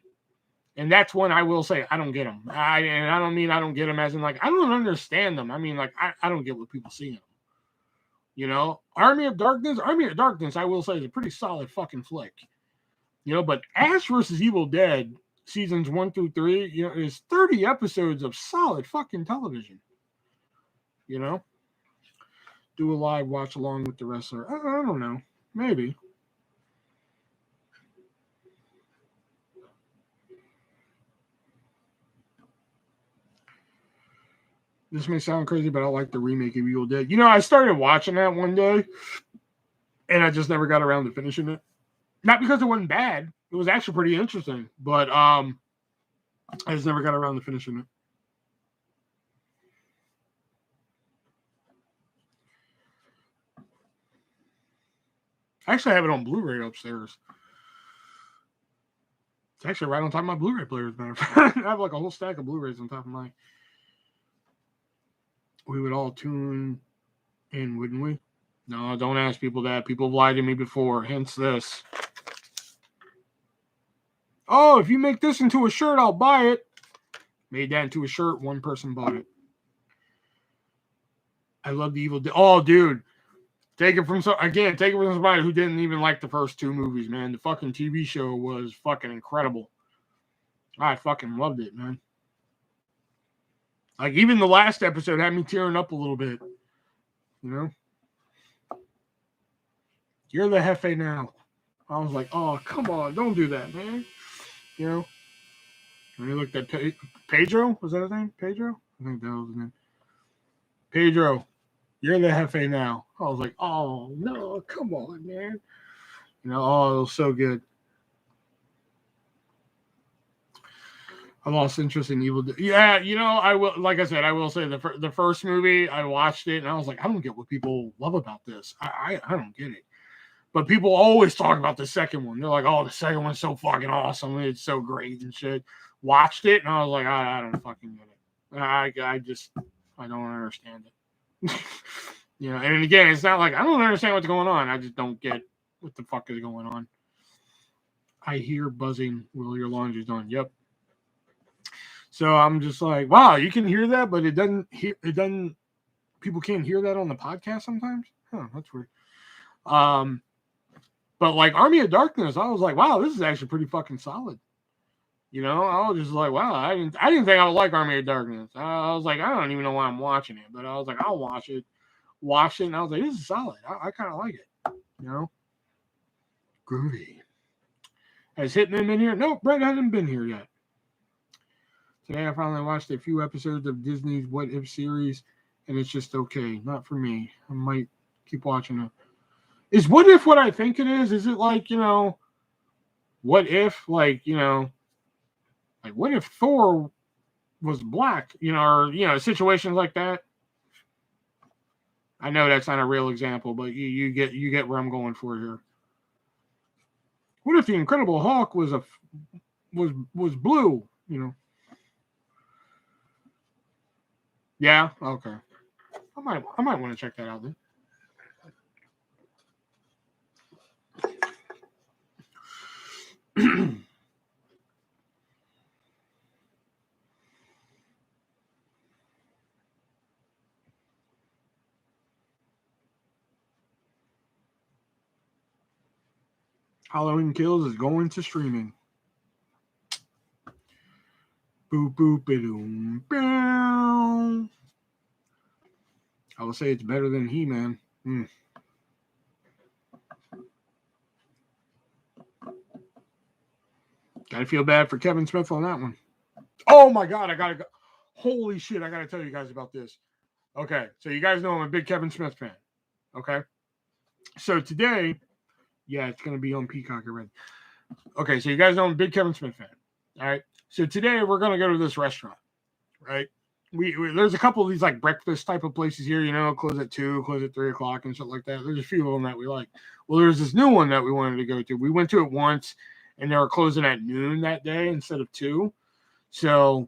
And that's one I will say, I don't get them. And I don't mean I don't get them as in, like, I don't understand them. I mean, like, I don't get what people see in them. Army of Darkness, I will say, is a pretty solid fucking flick. But Ash versus Evil Dead, seasons 1 through 3, is 30 episodes of solid fucking television. Do a live watch along with the wrestler. I don't know. Maybe. This may sound crazy, but I like the remake of Evil Dead. I started watching that one day, and I just never got around to finishing it. Not because it wasn't bad. It was actually pretty interesting, but I just never got around to finishing it. I actually have it on Blu-ray upstairs. It's actually right on top of my Blu-ray player, as a matter of fact. I have like a whole stack of Blu-rays on top of mine. We would all tune in, wouldn't we? No, don't ask people that. People have lied to me before, hence this. Oh, if you make this into a shirt, I'll buy it. Made that into a shirt. One person bought it. I love the Evil Dead. Oh, dude. Take it from somebody who didn't even like the first 2 movies, man. The fucking TV show was fucking incredible. I fucking loved it, man. Like, even the last episode had me tearing up a little bit. You're the Jefe now. I was like, oh, come on. Don't do that, man. And we looked at Pedro. Was that his name? Pedro? I think that was his name. Pedro, you're the Jefe now. I was like, oh, no, come on, man. Oh, it was so good. I lost interest in Evil Dead. Yeah, you know, I will. Like I said, I will say the first movie I watched it and I was like, I don't get what people love about this. I don't get it. But people always talk about the second one. They're like, oh, the second one's so fucking awesome. It's so great and shit. Watched it and I was like, I don't fucking get it. I don't understand it. You know, and again, it's not like I don't understand what's going on. I just don't get what the fuck is going on. I hear buzzing while your laundry's done. Yep. So I'm just like, wow, you can hear that, but it doesn't. People can't hear that on the podcast sometimes. Huh, that's weird. But like Army of Darkness, I was like, wow, this is actually pretty fucking solid. You know, I was just like, wow, I didn't think I would like Army of Darkness. I was like, I don't even know why I'm watching it, but I was like, I'll watch it. Watched it, and I was like, this is solid. I kind of like it. You know, groovy. Has Hitman been here? No, Brett hasn't been here yet. Today I finally watched a few episodes of Disney's What If series, and it's just okay. Not for me. I might keep watching it. Is What If what I think it is? Is it like, you know, what if, like, you know, like what if Thor was black, you know, or, you know, situations like that? I know that's not a real example, but you get where I'm going for here. What if the Incredible Hulk was blue, you know? Yeah, okay. I might want to check that out then. Halloween Kills is going to streaming. Boop boop boom. I will say it's better than He-Man. Gotta feel bad for Kevin Smith on that one. Oh my god, I gotta go. Holy shit, I gotta tell you guys about this. Okay, so you guys know I'm a big Kevin Smith fan. Okay. So today, yeah, it's gonna be on Peacock already. Okay, so you guys know I'm a big Kevin Smith fan. All right. So today we're gonna go to this restaurant, right? We there's a couple of these like breakfast type of places here, you know, close at 2, close at 3 o'clock and shit like that. There's a few of them that we like. Well, there's this new one that we wanted to go to. We went to it once, and they were closing at noon that day instead of 2. So,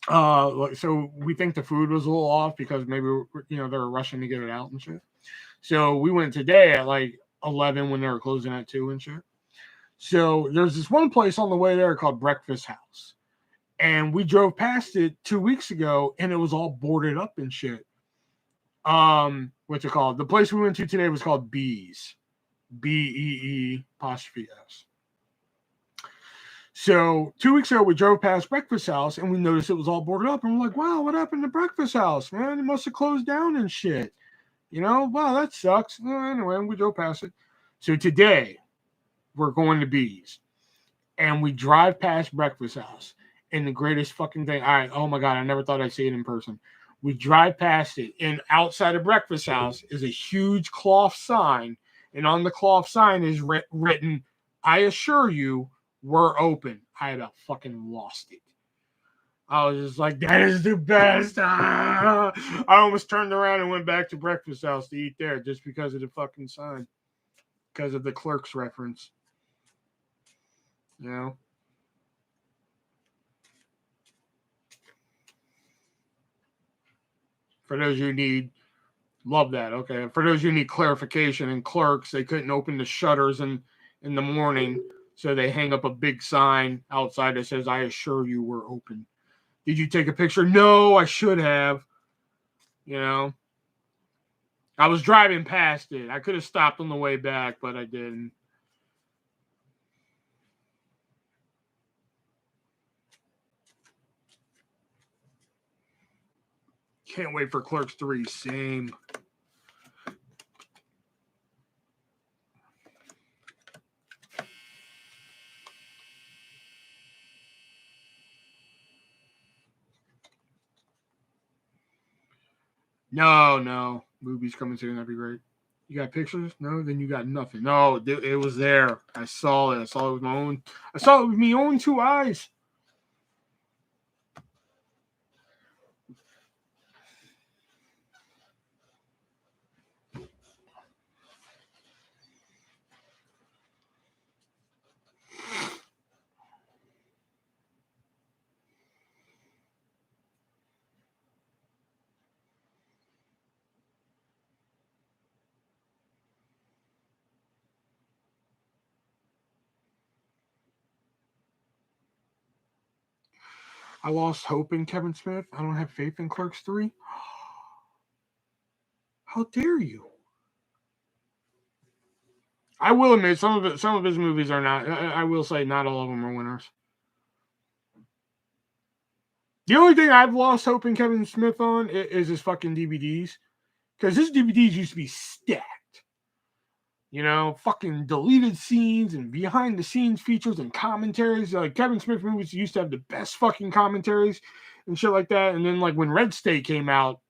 so we think the food was a little off because maybe, you know, they were rushing to get it out and shit. So we went today at like 11 when they were closing at 2 and shit. So there's this one place on the way there called Breakfast House. And we drove past it 2 weeks ago and it was all boarded up and shit. What's it called? The place we went to today was called Bees. BEE''S. So 2 weeks ago, we drove past Breakfast House and we noticed it was all boarded up. And we're like, wow, what happened to Breakfast House, man? It must have closed down and shit. You know, wow, that sucks. Anyway, we drove past it. So today, we're going to Bees. And we drive past Breakfast House. And the greatest fucking thing, oh my God, I never thought I'd see it in person. We drive past it. And outside of Breakfast House is a huge cloth sign. And on the cloth sign is written, I assure you, we're open. I about fucking lost it. I was just like, that is the best. I almost turned around and went back to Breakfast House to eat there just because of the fucking sign. Because of the Clerks reference. You know? For those who need, love that. Okay. For those who need clarification, in Clerks, they couldn't open the shutters in the morning. So they hang up a big sign outside that says, I assure you we're open. Did you take a picture? No, I should have. You know, I was driving past it. I could have stopped on the way back, but I didn't. Can't wait for Clerks 3. Same. No. Movies coming soon. That'd be great. You got pictures? No, then you got nothing. No, it was there. I saw it. I saw it with my own 2 eyes. I lost hope in Kevin Smith. I don't have faith in Clerks 3. How dare you? I will admit some of his movies are not. I will say not all of them are winners. The only thing I've lost hope in Kevin Smith on is his fucking DVDs, because his DVDs used to be stacked. You know, fucking deleted scenes and behind the scenes features and commentaries. Like Kevin Smith movies used to have the best fucking commentaries and shit like that. And then like when Red State came out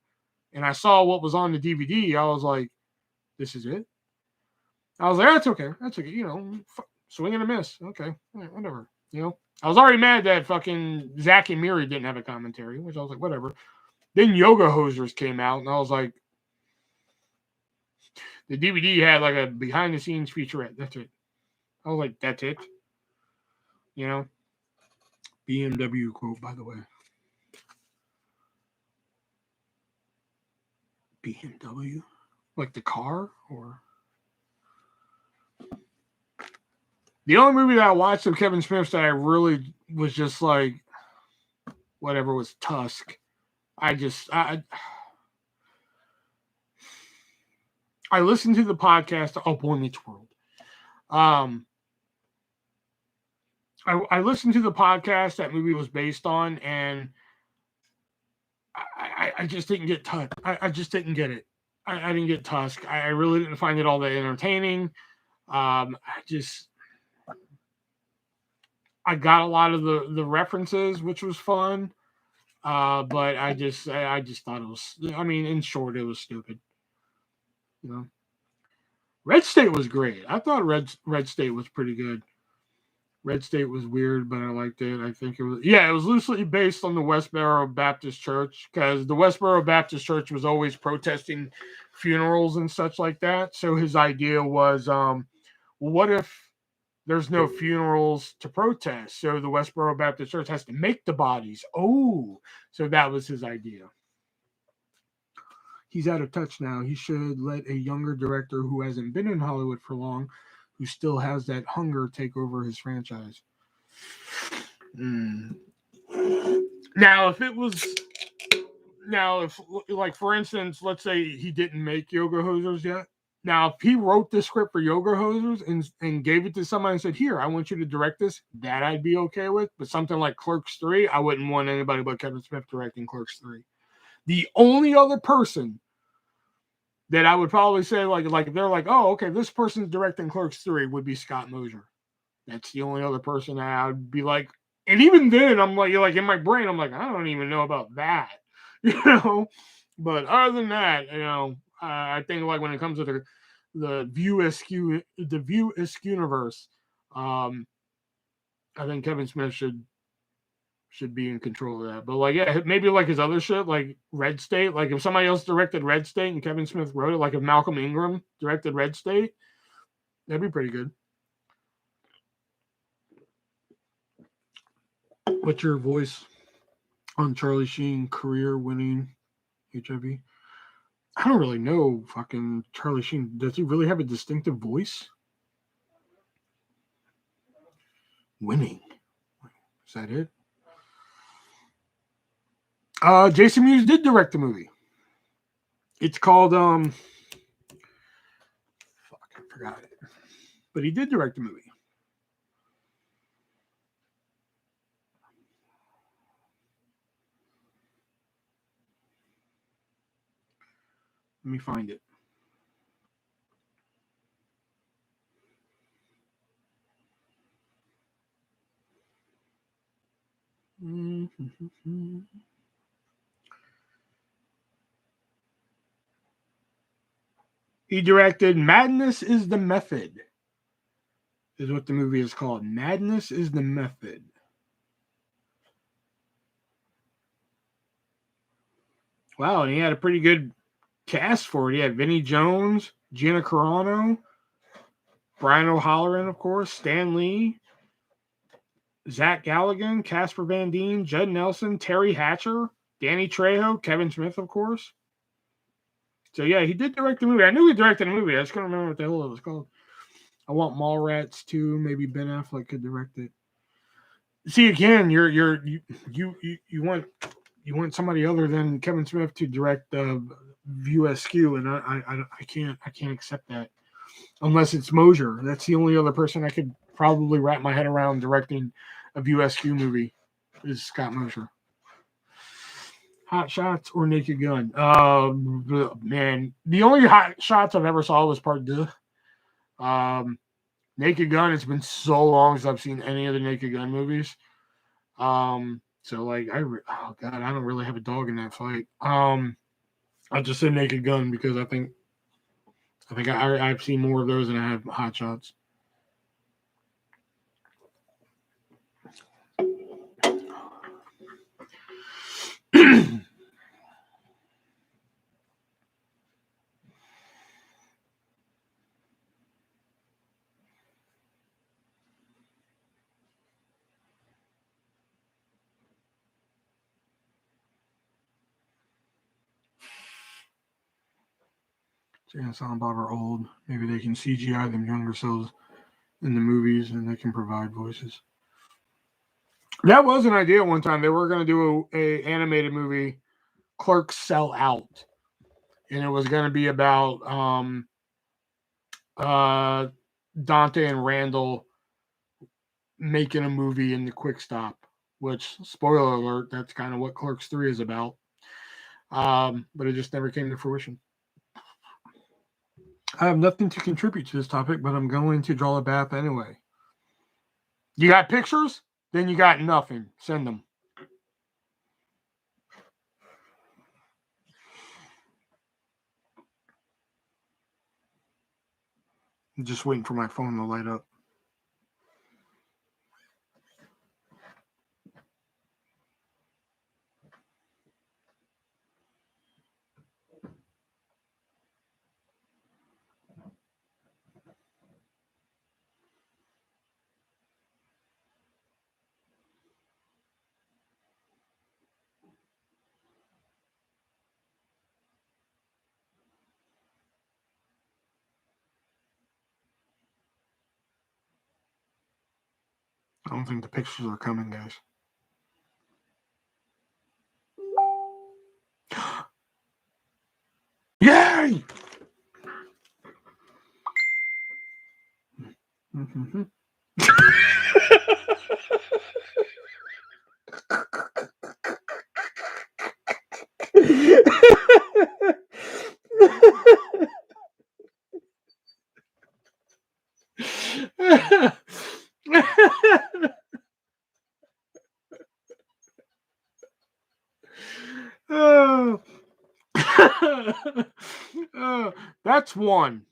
and I saw what was on the DVD, I was like, this is it? I was like, that's okay. That's okay. You know, swing and a miss. Okay, whatever. You know, I was already mad that fucking Zach and Miri didn't have a commentary, which I was like, whatever. Then Yoga Hosers came out and I was like, the DVD had like a behind the scenes featurette. That's it. I was like, that's it. You know? BMW quote, by the way. BMW? Like the car? Or the only movie that I watched of Kevin Smith's that I really was just like, whatever, was Tusk. I listened to the podcast, Oh Boy Meets World. I listened to the podcast that movie was based on, and I just didn't get Tusk. I just didn't get it. I didn't get Tusk. I really didn't find it all that entertaining. I got a lot of the references, which was fun. But I just thought it was, I mean, in short, it was stupid. You know, Red State was great. I thought Red State was pretty good. Red State was weird, but I liked it. I think it was loosely based on the Westboro Baptist Church, because the Westboro Baptist Church was always protesting funerals and such like that. So his idea was, what if there's no funerals to protest? So the Westboro Baptist Church has to make the bodies. Oh, so that was his idea. He's out of touch now. He should let a younger director who hasn't been in Hollywood for long, who still has that hunger, take over his franchise. Now, if like, for instance, let's say he didn't make Yoga Hosers yet. Now, if he wrote the script for Yoga Hosers and gave it to somebody and said, here, I want you to direct this, that I'd be okay with. But something like Clerks 3, I wouldn't want anybody but Kevin Smith directing Clerks 3. The only other person that I would probably say, like if they're like, oh, okay, this person's directing Clerks 3, would be Scott Mosier. That's the only other person that I would be like, and even then, I'm like in my brain, I'm like, I don't even know about that, you know. But other than that, you know, I think like when it comes to the View Askew universe, I think Kevin Smith should be in control of that. But like, yeah, maybe like his other shit, like Red State. Like if somebody else directed Red State and Kevin Smith wrote it, like if Malcolm Ingram directed Red State, that'd be pretty good. What's your voice on Charlie Sheen career-winning HIV? I don't really know fucking Charlie Sheen. Does he really have a distinctive voice? Winning. Is that it? Jason Mewes did direct the movie. It's called I forgot it. But he did direct the movie. Let me find it. He directed Madness is the Method, is what the movie is called. Madness is the Method. Wow, and he had a pretty good cast for it. He had Vinnie Jones, Gina Carano, Brian O'Halloran, of course, Stan Lee, Zach Galligan, Casper Van Dien, Judd Nelson, Terry Hatcher, Danny Trejo, Kevin Smith, of course. So, yeah, he did direct the movie. I knew he directed the movie. I just couldn't remember what the hell it was called. I want Mallrats too. Maybe Ben Affleck could direct it. See again, you want somebody other than Kevin Smith to direct View Askew, and I can't accept that unless it's Mosier. That's the only other person I could probably wrap my head around directing a View Askew movie is Scott Mosier. Hot Shots or Naked Gun? Man, the only Hot Shots I've ever saw was part 2. Naked Gun. It's been so long since I've seen any of the Naked Gun movies. So like oh god, I don't really have a dog in that fight. I just said Naked Gun because I think I've seen more of those than I have Hot Shots. Jay and Silent Bob are old. Maybe they can CGI them younger selves in the movies, and they can provide voices. That was an idea one time. They were going to do a animated movie, Clerks Sell Out, and it was going to be about Dante and Randall making a movie in the Quick Stop. Which, spoiler alert, that's kind of what Clerks 3 is about. But it just never came to fruition. I have nothing to contribute to this topic, but I'm going to draw a bath anyway. You got pictures? Then you got nothing. Send them. I'm just waiting for my phone to light up. I don't think the pictures are coming, guys. Yay! Mm-hmm. Oh. That's one.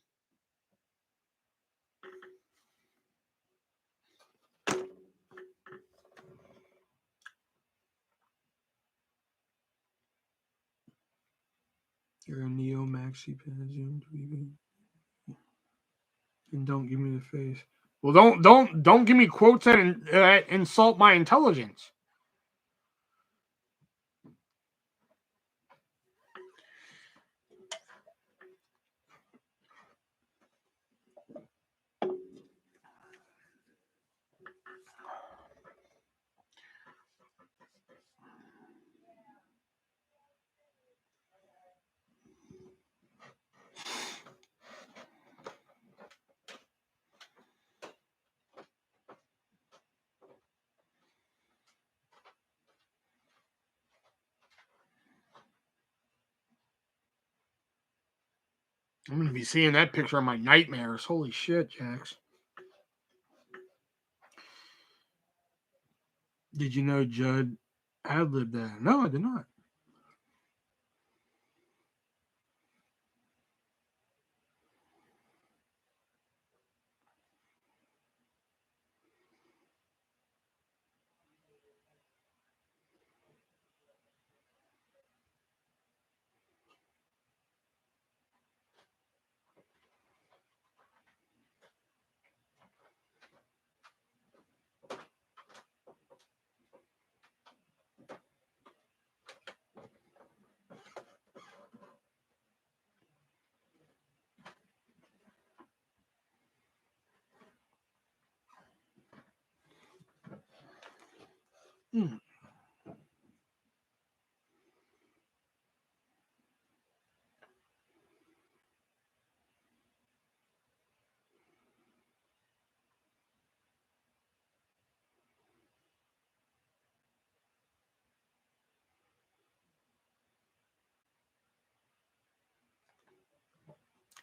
You're a Neo Maxi Pad Zoom TV. And don't give me the face. Well, don't give me quotes that insult my intelligence. I'm going to be seeing that picture in my nightmares. Holy shit, Jax. Did you know Judd ad-libbed that? No, I did not.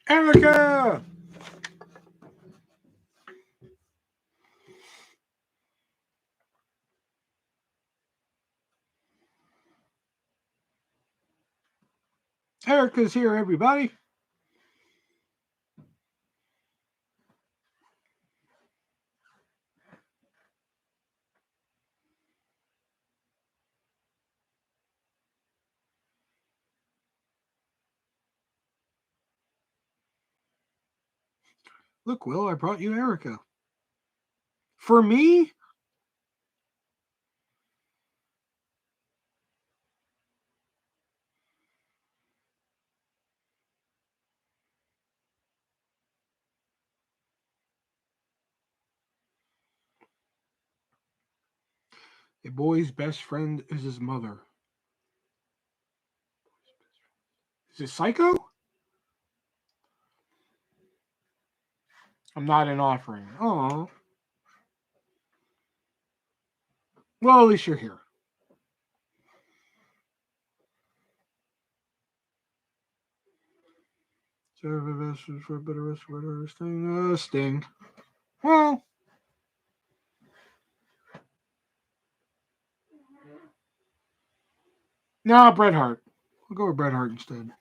Erica! Erica's here, everybody. Look, Will, I brought you Erica. For me? A boy's best friend is his mother. Is it Psycho? I'm not an offering. Oh. Well, at least you're here. For a better Sting. Sting. Well. No, Bret Hart. I'll go with Bret Hart instead.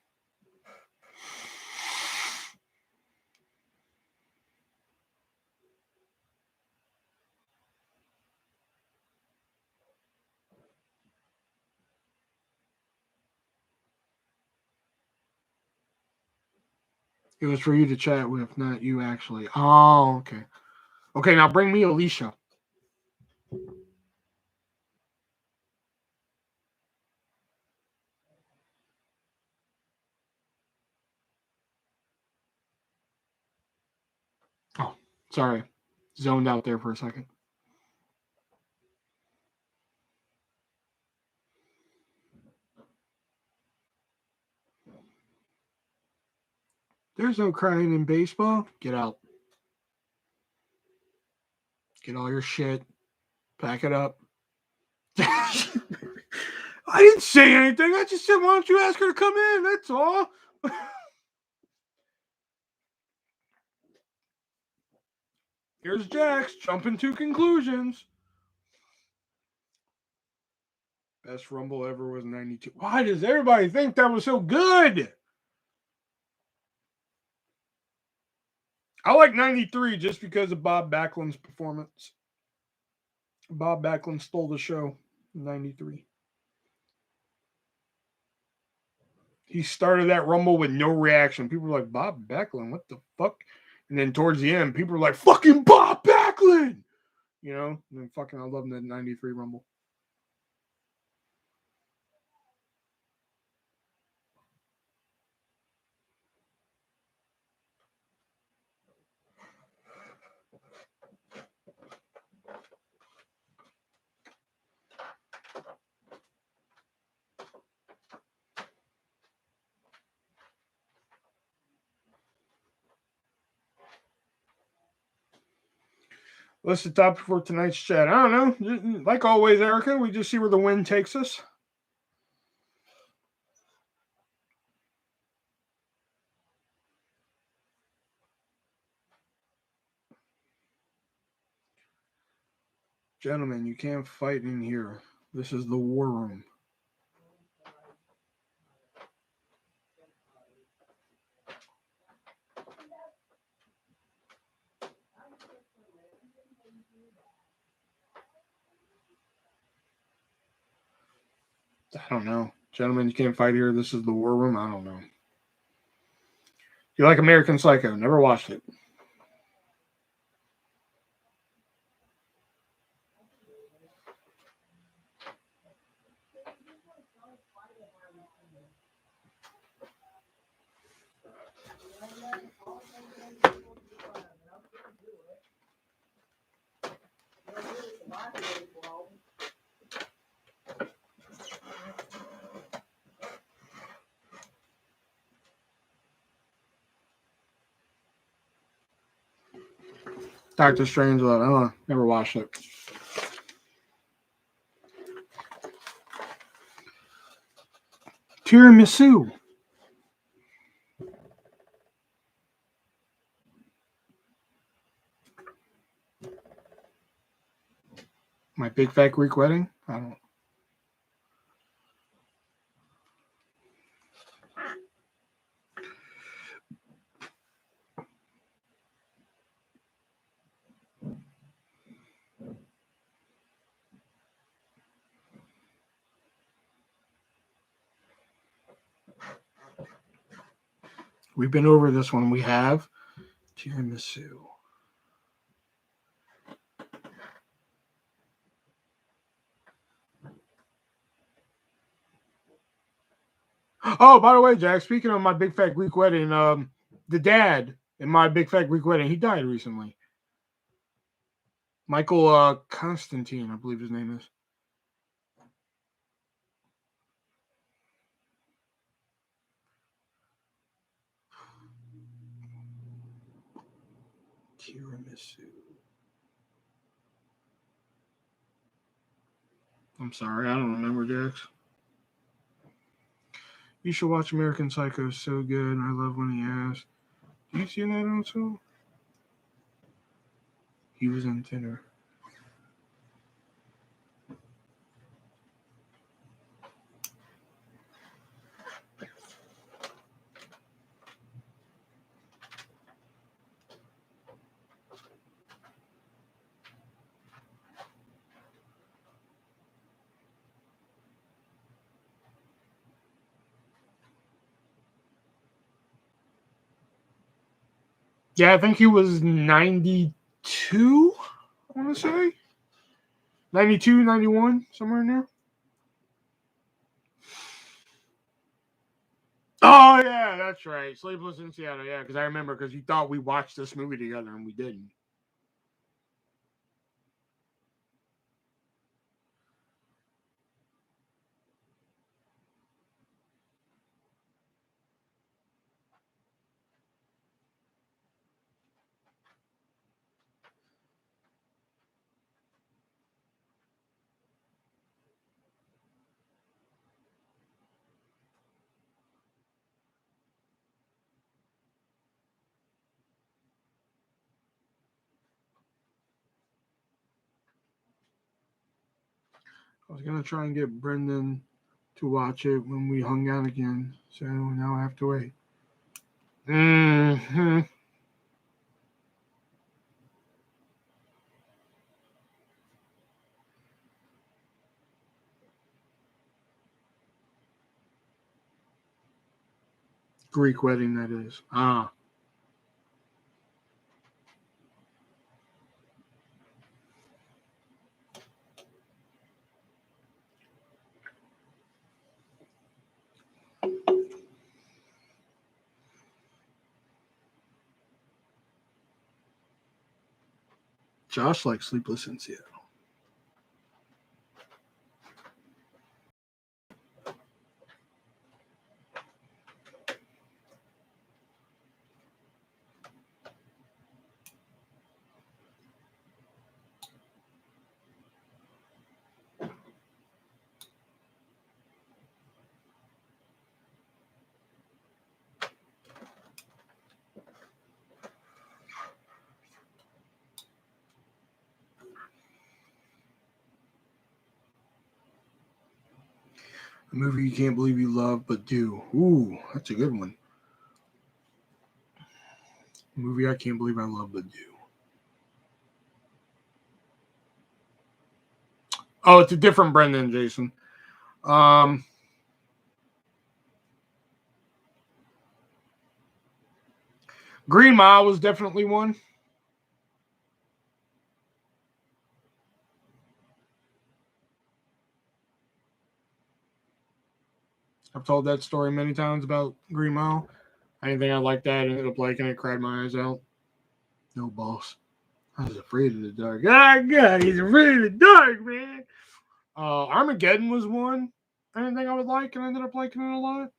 It was for you to chat with, not you actually. Oh, okay. Okay, now bring me Alicia. Oh, sorry. Zoned out there for a second. There's no crying in baseball. Get out. Get all your shit. Pack it up. I didn't say anything. I just said, why don't you ask her to come in? That's all. Here's Jax jumping to conclusions. Best Rumble ever was 92. Why does everybody think that was so good? I like 93 just because of Bob Backlund's performance. Bob Backlund stole the show in 93. He started that Rumble with no reaction. People were like, Bob Backlund, what the fuck? And then towards the end, people were like, fucking Bob Backlund! You know? And then fucking, I love the 93 Rumble. What's the topic for tonight's chat? I don't know. Like always, Erica, we just see where the wind takes us. Gentlemen, you can't fight in here. This is the war room. I don't know. Gentlemen, you can't fight here. This is the war room. I don't know. You like American Psycho? Never watched it. Doctor Strangelove. Oh, never watched it. Tiramisu. My Big Fat Greek Wedding? I don't. We've been over this one. We have tiramisu. Oh, by the way, Jack, speaking of My Big Fat Greek Wedding, the dad in My Big Fat Greek Wedding, he died recently. Michael Constantine, I believe his name is. Tiramisu. I'm sorry, I don't remember, Jax. You should watch American Psycho. It's so good. I love when he asks. Do you see that also? He was on Tinder. Yeah, I think he was 92, I want to say. 92, 91, somewhere in there. Oh, yeah, that's right. Sleepless in Seattle, yeah, because I remember because you thought we watched this movie together and we didn't. I was going to try and get Brendan to watch it when we hung out again, so now I have to wait. Mm-hmm. Greek Wedding, that is. Ah. Josh likes Sleepless in Seattle. A movie you can't believe you love but do. Ooh, that's a good one. A movie I can't believe I love but do. Oh, it's a different Brendan, Jason. Green Mile was definitely one. I've told that story many times about Green Mile. I didn't think I liked that. I ended up liking it, cried my eyes out. No boss. I was afraid of the dark. Ah, God, he's afraid of the dark, man. Armageddon was one. I didn't think I would like, and I ended up liking it a lot.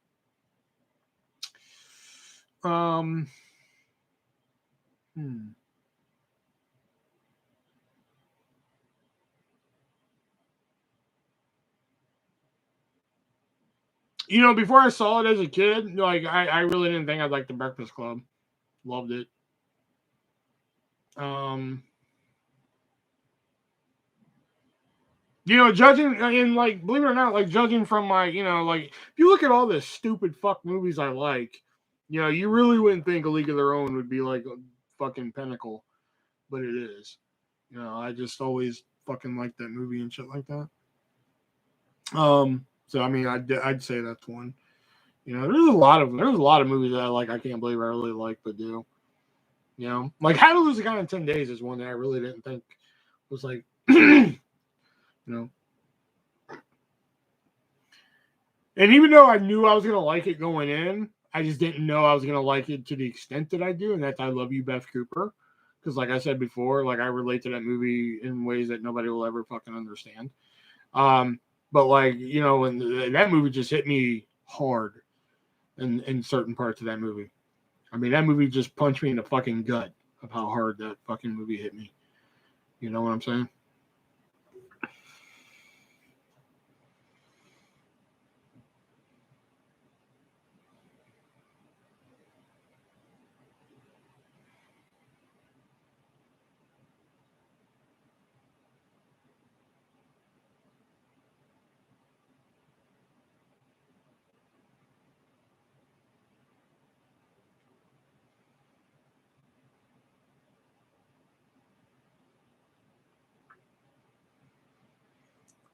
Hmm. You know, before I saw it as a kid, like I really didn't think I'd like The Breakfast Club. Loved it. You know, judging and like, believe it or not, like judging from my, you know, like if you look at all the stupid fuck movies I like, you know, you really wouldn't think A League of Their Own would be like a fucking pinnacle, but it is. You know, I just always fucking like that movie and shit like that. So I mean, I'd say that's one. You know, there's a lot of movies that I like. I can't believe I really like, but do. You know, like How to Lose a Guy in 10 Days is one that I really didn't think was like, you know. And even though I knew I was gonna like it going in, I just didn't know I was gonna like it to the extent that I do, and that's I Love You, Beth Cooper. Because, like I said before, like I relate to that movie in ways that nobody will ever fucking understand. But like, you know, and that movie just hit me hard in certain parts of that movie. I mean, that movie just punched me in the fucking gut of how hard that fucking movie hit me. You know what I'm saying?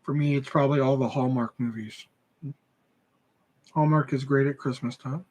For me, it's probably all the Hallmark movies. Hallmark is great at Christmas time.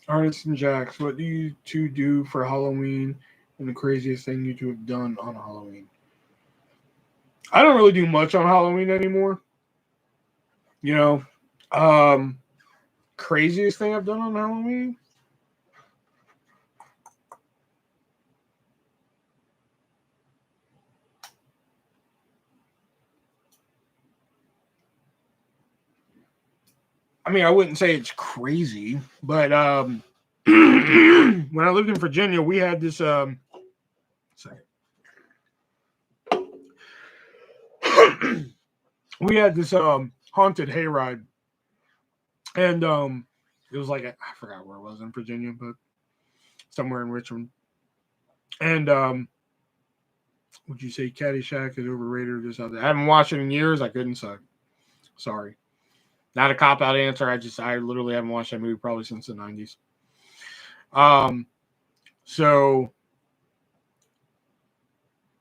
Artists and Jacks, what do you two do for Halloween and the craziest thing you two have done on Halloween? I don't really do much on Halloween anymore. You know, um, craziest thing I've done on Halloween? I mean, I wouldn't say it's crazy, but when I lived in Virginia, we had this sorry. We had this haunted hayride, and it was like I forgot where it was in Virginia, but somewhere in Richmond. And would you say Caddyshack is overrated or just out there? I haven't watched it in years. I couldn't say. Sorry, not a cop out answer. I literally haven't watched that movie probably since the 90s. So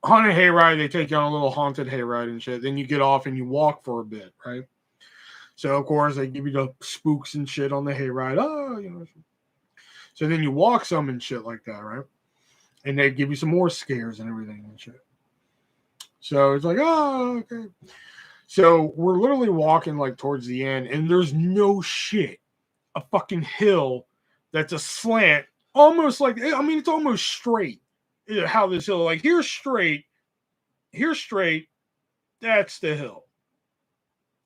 haunted hayride, they take you on a little haunted hayride and shit. Then you get off and you walk for a bit, right? So of course they give you the spooks and shit on the hayride. Oh, you know. So then you walk some and shit like that, right? And they give you some more scares and everything and shit. So it's like, oh, okay. So we're literally walking like towards the end, and there's no shit a fucking hill that's a slant, almost like I mean, it's almost straight. How this hill, like here's straight, that's the hill.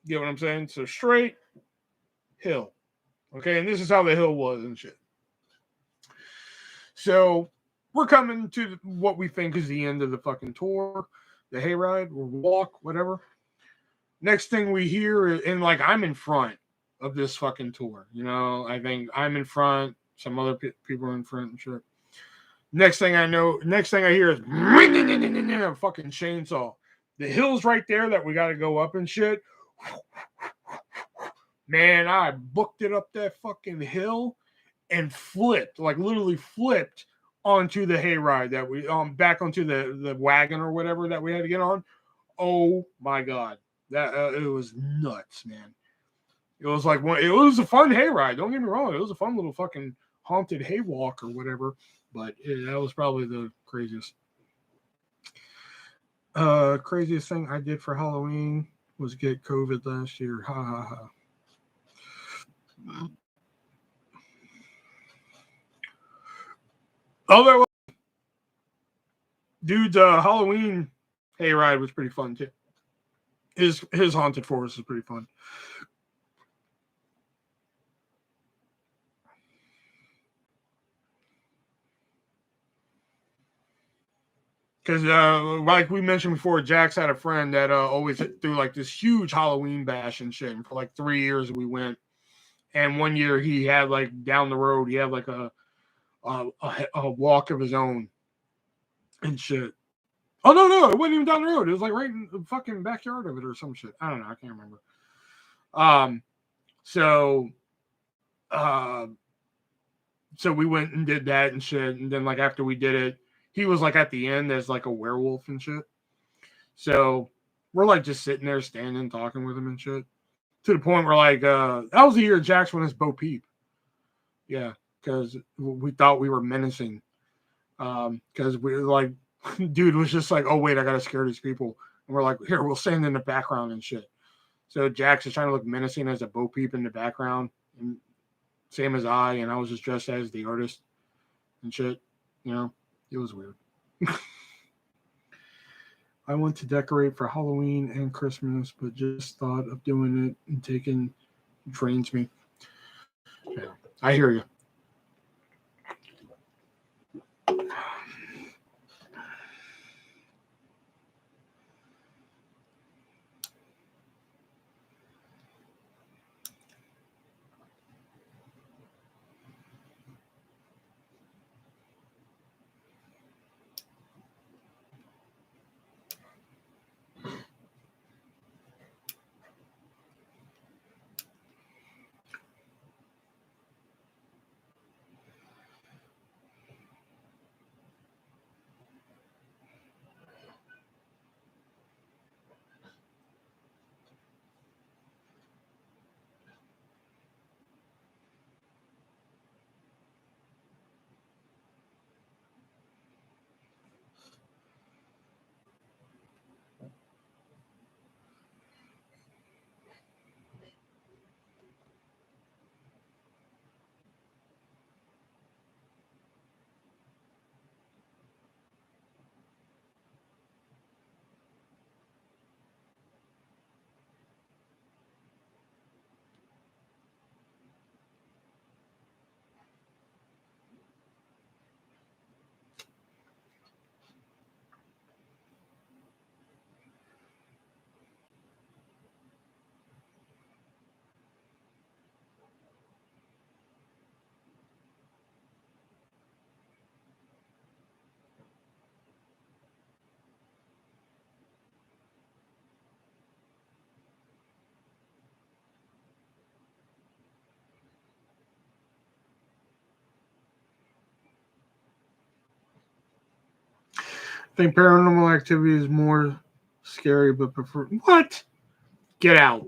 You get what I'm saying? So straight hill. Okay, and this is how the hill was and shit. So we're coming to what we think is the end of the fucking tour, the hayride or walk, whatever. Next thing we hear, and like I'm in front of this fucking tour, you know, I think I'm in front, some other people are in front and shit. Next thing I hear is a fucking chainsaw. The hill's right there that we got to go up and shit. Man, I booked it up that fucking hill and flipped, like literally flipped onto the hayride that we back onto the wagon or whatever that we had to get on. Oh my god, that it was nuts, man. It was like it was a fun hayride. Don't get me wrong, it was a fun little fucking haunted hay walk or whatever. But that was probably the craziest. Craziest thing I did for Halloween. was get COVID last year. Ha ha ha. Although, dude's Halloween hayride was pretty fun too. His haunted forest is pretty fun. Because, like we mentioned before, Jax had a friend that always threw like this huge Halloween bash and shit. And for like 3 years we went. And one year he had like down the road, he had like a walk of his own and shit. Oh, no, it wasn't even down the road. It was like right in the fucking backyard of it or some shit. I don't know. I can't remember. So we went and did that and shit. And then like after we did it, he was like at the end as like a werewolf and shit. So we're like just sitting there, standing, talking with him and shit. To the point where like that was the year Jax went as Bo Peep. Yeah, because we thought we were menacing. Because we were like, dude was just like, oh wait, I gotta scare these people. And we're like, here, we'll stand in the background and shit. So Jax is trying to look menacing as a Bo Peep in the background, and same as and I was just dressed as the artist and shit. You know, it was weird. I want to decorate for Halloween and Christmas, but just thought of doing it and taking drains me. Yeah, I hear you. I think Paranormal Activity is more scary, but prefer what? Get out.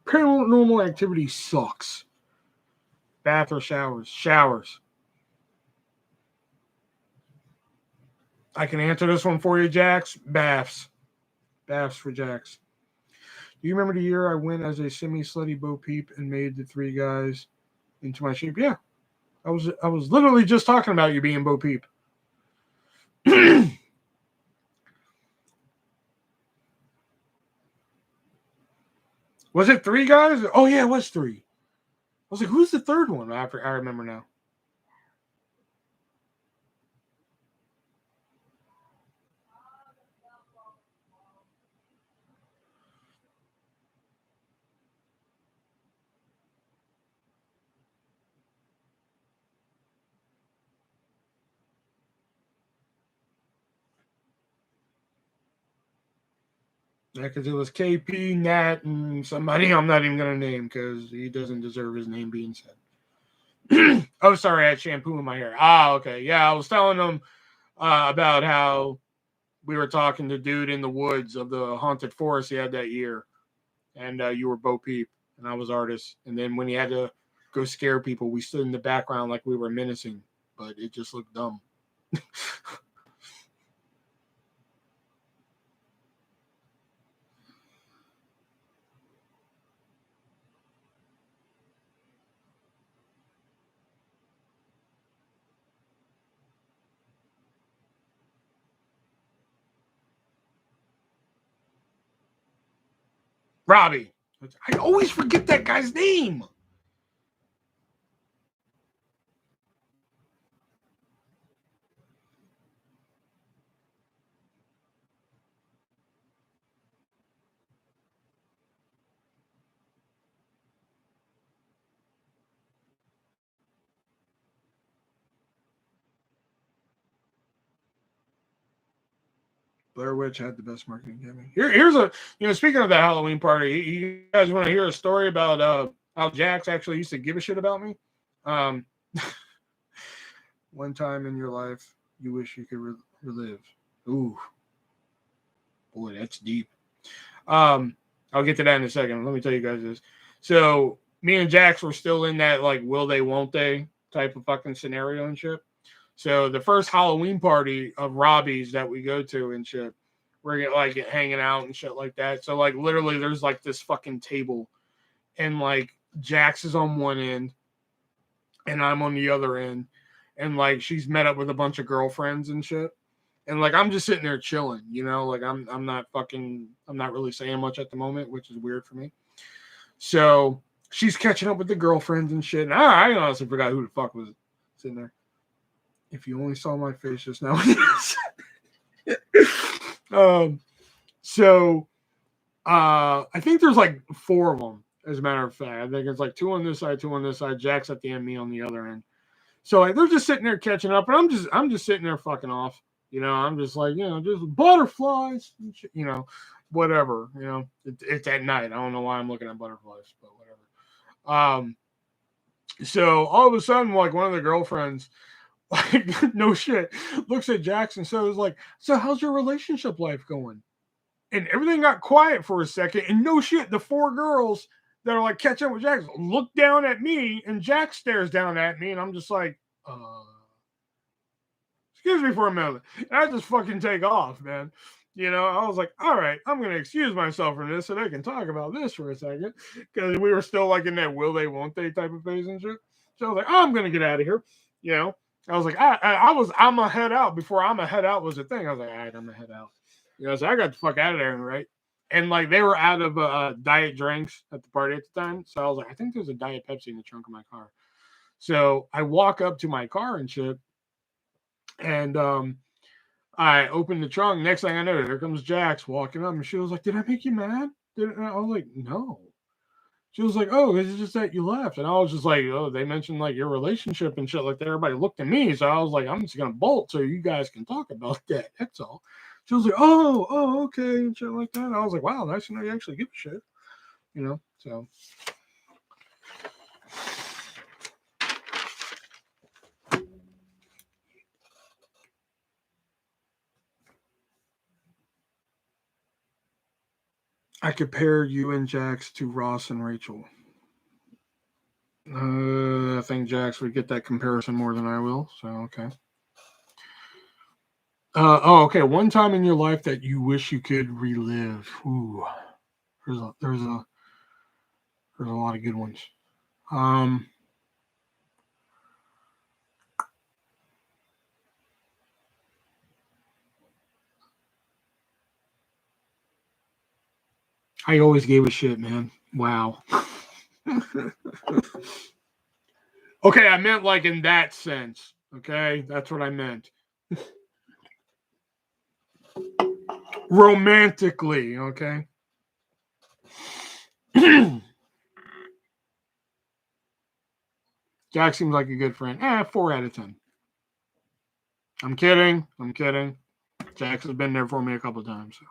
Paranormal Activity sucks. Bath or showers? Showers. I can answer this one for you, Jax. Baths. Baths for Jax. Do you remember the year I went as a semi-slutty Bo Peep and made the three guys into my shape? Yeah. I was literally just talking about you being Bo Peep. Was it three guys? Oh yeah, it was three. I was like, who's the third one? I remember now. Yeah, because it was KP, Nat, and somebody I'm not even going to name because he doesn't deserve his name being said. Oh, sorry, I had shampoo in my hair. Ah, okay. Yeah, I was telling them about how we were talking to dude in the woods of the haunted forest he had that year. And you were Bo Peep, and I was artist. And then when he had to go scare people, we stood in the background like we were menacing, but it just looked dumb. Robbie. I always forget that guy's name. Blair Witch had the best marketing campaign. Here's a, speaking of the Halloween party, you guys want to hear a story about how Jax actually used to give a shit about me? One time in your life you wish you could relive. Ooh, boy, that's deep. I'll get to that in a second. Let me tell you guys this. So me and Jax were still in that like will they won't they type of fucking scenario and shit. So the first Halloween party of Robbie's that we go to and shit, we're like hanging out and shit like that. So like literally there's like this fucking table and like Jax is on one end and I'm on the other end. And like she's met up with a bunch of girlfriends and shit. And like I'm just sitting there chilling, like I'm not really saying much at the moment, which is weird for me. So she's catching up with the girlfriends and shit. And I honestly forgot who the fuck was sitting there. If you only saw my face just now. So I think there's like 4 of them, as a matter of fact. I think it's like 2 on this side, 2 on this side, Jax at the end, me on the other end. So like they're just sitting there catching up, and I'm just sitting there fucking off. I'm just like, just butterflies, whatever. It's at night. I don't know why I'm looking at butterflies, but whatever. So all of a sudden, like one of the girlfriends, like no shit, looks at Jackson. So it's like, so how's your relationship life going? And everything got quiet for a second. And no shit, the 4 girls that are like catching up with Jackson look down at me, and Jack stares down at me, and I'm just like, excuse me for a minute. And I just fucking take off, man. I was like, all right, I'm going to excuse myself from this so they can talk about this for a second. Because we were still like in that will they, won't they type of phase and shit. So I was like, I'm going to get out of here. I was like, I'm going to head out before I'm going to head out was a thing. I was like, all right, I'm going to head out. So I got the fuck out of there, right? And like they were out of diet drinks at the party at the time. So I was like, I think there's a Diet Pepsi in the trunk of my car. So I walk up to my car and shit. And I opened the trunk. Next thing I know, there comes Jax walking up, and she was like, "Did I make you mad?" And I was like, "No." She was like, "Oh, it's just that you left." And I was just like, "Oh, they mentioned like your relationship and shit like that." Everybody looked at me, so I was like, "I'm just gonna bolt so you guys can talk about that." That's all. She was like, "Oh, okay," and shit like that. And I was like, "Wow, nice to know you actually give a shit," So. I compare you and Jax to Ross and Rachel. I think Jax would get that comparison more than I will. So, okay. Okay. One time in your life that you wish you could relive. Ooh, there's a lot of good ones. I always gave a shit, man. Wow. Okay, I meant like in that sense. Okay, that's what I meant. Romantically, okay. Jack seems like a good friend. 4 out of 10. I'm kidding. Jax has been there for me a couple of times. So.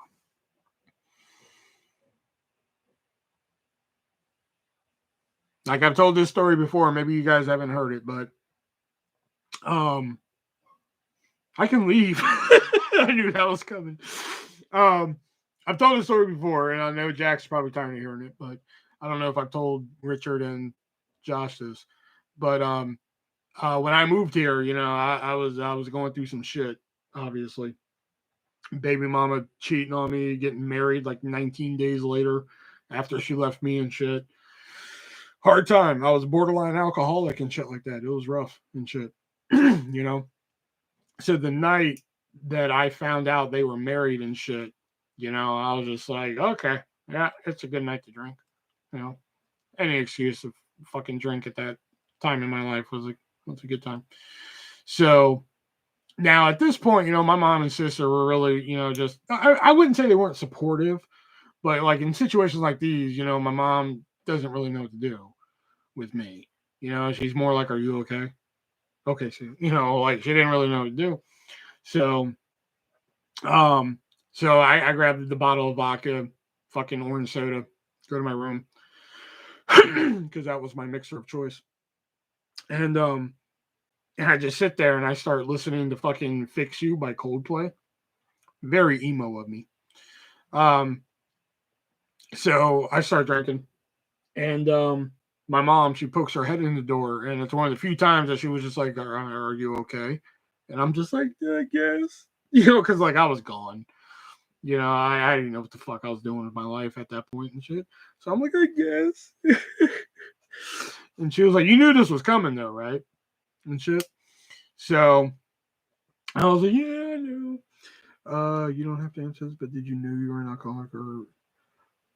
Like I've told this story before, maybe you guys haven't heard it, but I can leave. I knew that was coming. I've told this story before, and I know Jack's probably tired of hearing it, but I don't know if I've told Richard and Josh this. But when I moved here, I was going through some shit, obviously. Baby mama cheating on me, getting married like 19 days later after she left me and shit. Hard time. I was borderline alcoholic and shit like that. It was rough and shit. So the night that I found out they were married and shit, I was just like, okay, Yeah, it's a good night to drink. You know, any excuse to fucking drink at that time in my life was a good time. So now at this point, my mom and sister were really, just I wouldn't say they weren't supportive, but like in situations like these, my mom doesn't really know what to do with me. She's more like, "Are you okay?" Okay, so like she didn't really know what to do. So, um, so I grabbed the bottle of vodka, fucking orange soda, go to my room because that was my mixer of choice, and and I just sit there and I start listening to fucking "Fix You" by Coldplay. Very emo of me. Um, so I start drinking, and my mom, she pokes her head in the door, and it's one of the few times that she was just like, "Are you okay?" And I'm just like, "Yeah, I guess," because like I was gone. I didn't know what the fuck I was doing with my life at that point and shit. So I'm like, "I guess." And she was like, "You knew this was coming though, right?" And shit. So I was like, "Yeah, I knew." You don't have to answer this, but did you know you were an alcoholic or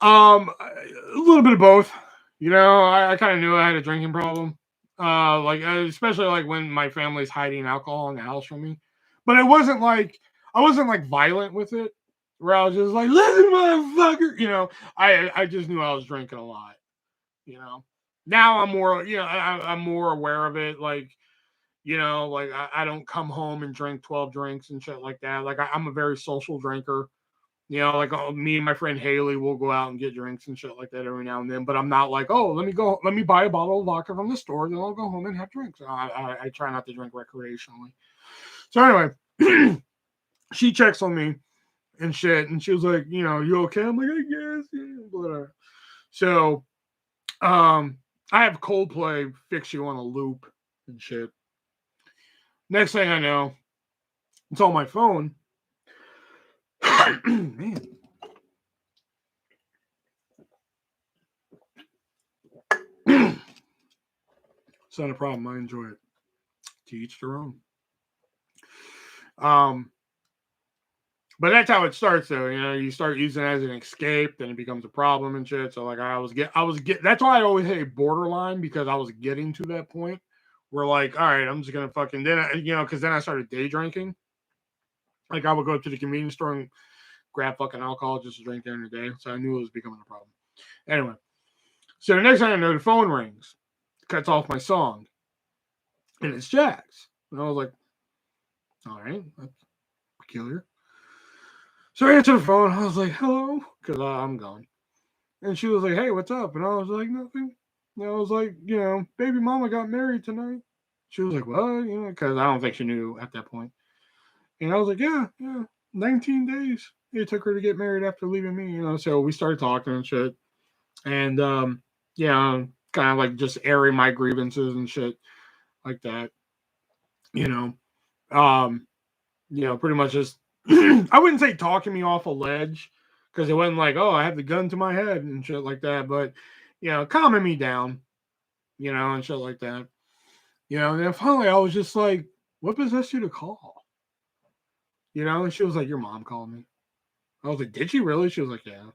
a little bit of both. I kind of knew I had a drinking problem. Like especially like when my family's hiding alcohol in the house from me. But it wasn't like I wasn't like violent with it. Where I was just like, "Listen, motherfucker," I just knew I was drinking a lot. You know. Now I'm more, I'm more aware of it. Like, like I don't come home and drink 12 drinks and shit like that. Like I'm a very social drinker. Like me and my friend Haley will go out and get drinks and shit like that every now and then. But I'm not like, "Oh, let me buy a bottle of vodka from the store, then I'll go home and have drinks." I try not to drink recreationally. So anyway, she checks on me and shit, and she was like, "You okay?" I'm like, "I guess, yeah, whatever." So, I have Coldplay "Fix You" on a loop and shit. Next thing I know, it's on my phone. Man. It's not a problem. I enjoy it. To each their own. Um, but that's how it starts, though. You start using it as an escape, then it becomes a problem and shit. So like, I was get. That's why I always say borderline because I was getting to that point where like, all right, I'm just gonna fucking then, because then I started day drinking. Like I would go to the convenience store and grab fucking alcohol just to drink during the day. So I knew it was becoming a problem. Anyway, so the next thing I know, the phone rings, cuts off my song, and it's Jax. And I was like, all right, that's peculiar. So I answered the phone. I was like, "Hello," because I'm gone. And she was like, "Hey, what's up?" And I was like, "Nothing." And I was like, "Baby mama got married tonight." She was like, "What?" Because I don't think she knew at that point. And I was like, "Yeah, yeah, 19 days it took her to get married after leaving me." So we started talking and shit. And, kind of like just airing my grievances and shit like that, you know. Um, pretty much just, I wouldn't say talking me off a ledge because it wasn't like, "Oh, I have the gun to my head" and shit like that, but, calming me down, and shit like that. And then finally I was just like, "What possessed you to call?" And she was like, "Your mom called me." I was like, "Did she really?" She was like, "Yeah." I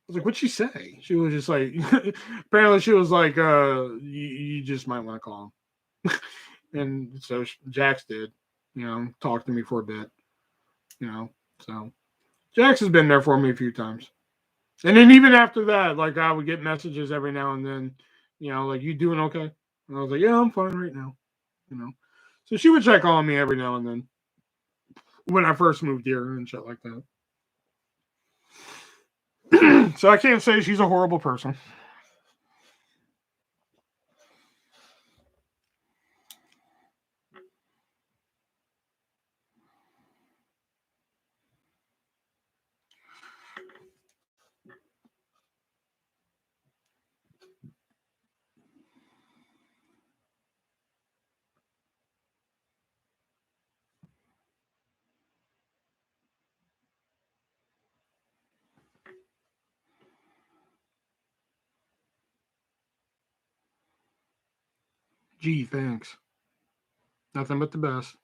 was like, "What'd she say?" She was just like, apparently she was like, you just might want to call him. And so Jax did, talk to me for a bit, you know. So Jax has been there for me a few times. And then even after that, like I would get messages every now and then, like, "You doing okay?" And I was like, "Yeah, I'm fine right now," you know. So she would check on me every now and then when I first moved here and shit like that. So I can't say she's a horrible person. Gee, thanks. Nothing but the best.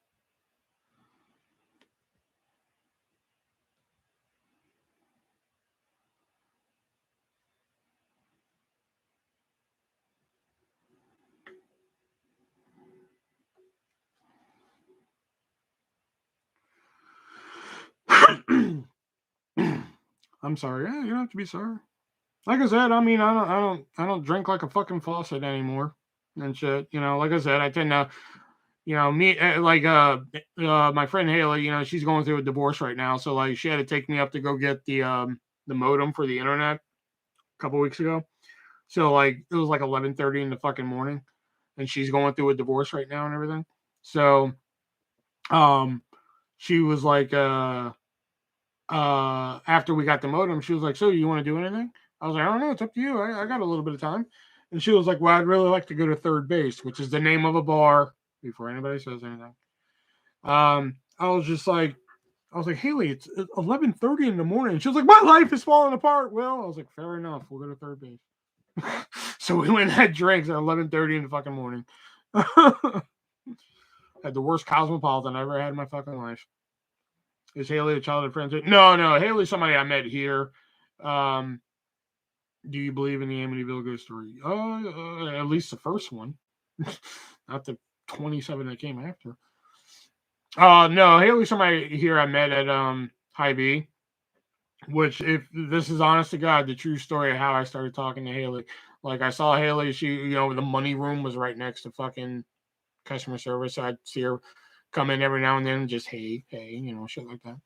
I'm sorry. Yeah, you don't have to be sorry. Like I said, I mean, I don't drink like a fucking faucet anymore and shit. You know, like I said, I tend to, you know, my friend Haley, you know, she's going through a divorce right now, so like she had to take me up to go get the modem for the internet a couple weeks ago. So like it was like 11:30 in the fucking morning, and she's going through a divorce right now and everything. So, um, she was like, after we got the modem, she was like, "So you want to do anything?" I was like, "I don't know. It's up to you. I got a little bit of time." And she was like, "Well, I'd really like to go to Third Base, which is the name of a bar." Before anybody says anything, I was just like, Haley, it's 11:30 in the morning. She was like, "My life is falling apart." Well, I was like, "Fair enough. We'll go to Third Base." So we went and had drinks at 11:30 in the fucking morning. Had the worst cosmopolitan I ever had in my fucking life. Is Haley a childhood friend? No. Haley's somebody I met here. Um, do you believe in the Amityville ghost story? At least the first one, not the 27 that came after. No, Haley's somebody here I met at High B. Which, if this is honest to God, the true story of how I started talking to Haley. Like I saw Haley, the money room was right next to fucking customer service. So I'd see her come in every now and then, just hey, shit like that.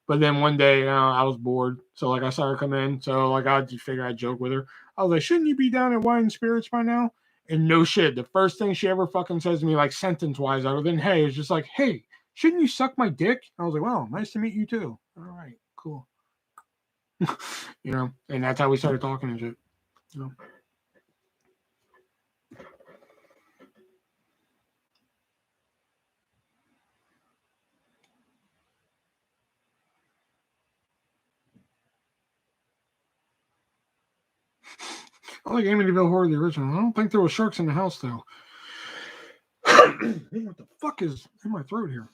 But then one day I was bored, so like I saw her come in, so like I just figured I'd joke with her. I was like, "Shouldn't you be down at Wine and Spirits by now?" And no shit, the first thing she ever fucking says to me, like sentence wise, other than "Hey," is just like, "Hey, shouldn't you suck my dick?" I was like, "Well, nice to meet you too." All right, cool. And that's how we started talking and shit. I like Amityville Horror, the original. I don't think there was sharks in the house though. What the fuck is in my throat here?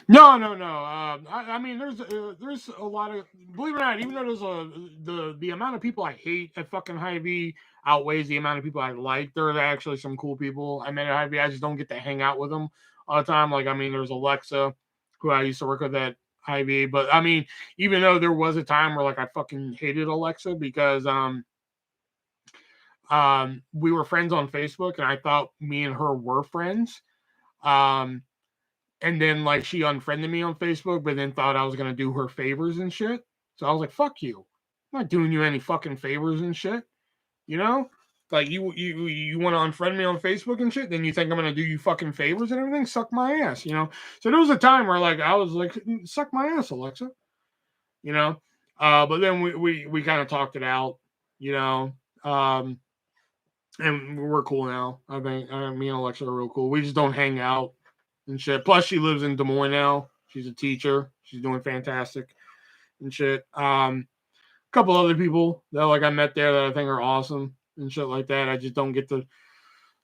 No. I mean, there's a lot of, believe it or not, even though the amount of people I hate at fucking Hy-Vee outweighs the amount of people I like. There are actually some cool people I met at Hy-Vee. I just don't get to hang out with them all the time. Like, I mean, there's Alexa, who I used to work with at Hy-Vee. But I mean, even though there was a time where like I fucking hated Alexa because we were friends on Facebook and I thought me and her were friends. And then like she unfriended me on Facebook, but then thought I was gonna do her favors and shit. So I was like, "Fuck you! I'm not doing you any fucking favors and shit." You know, like you want to unfriend me on Facebook and shit, then you think I'm gonna do you fucking favors and everything? Suck my ass, you know. So there was a time where like I was like, "Suck my ass, Alexa," you know. But then we kind of talked it out, you know. And we're cool now. I think me and Alexa are real cool. We just don't hang out and shit. Plus, she lives in Des Moines now. She's a teacher. She's doing fantastic and shit. A couple other people that like I met there that I think are awesome and shit like that. I just don't get to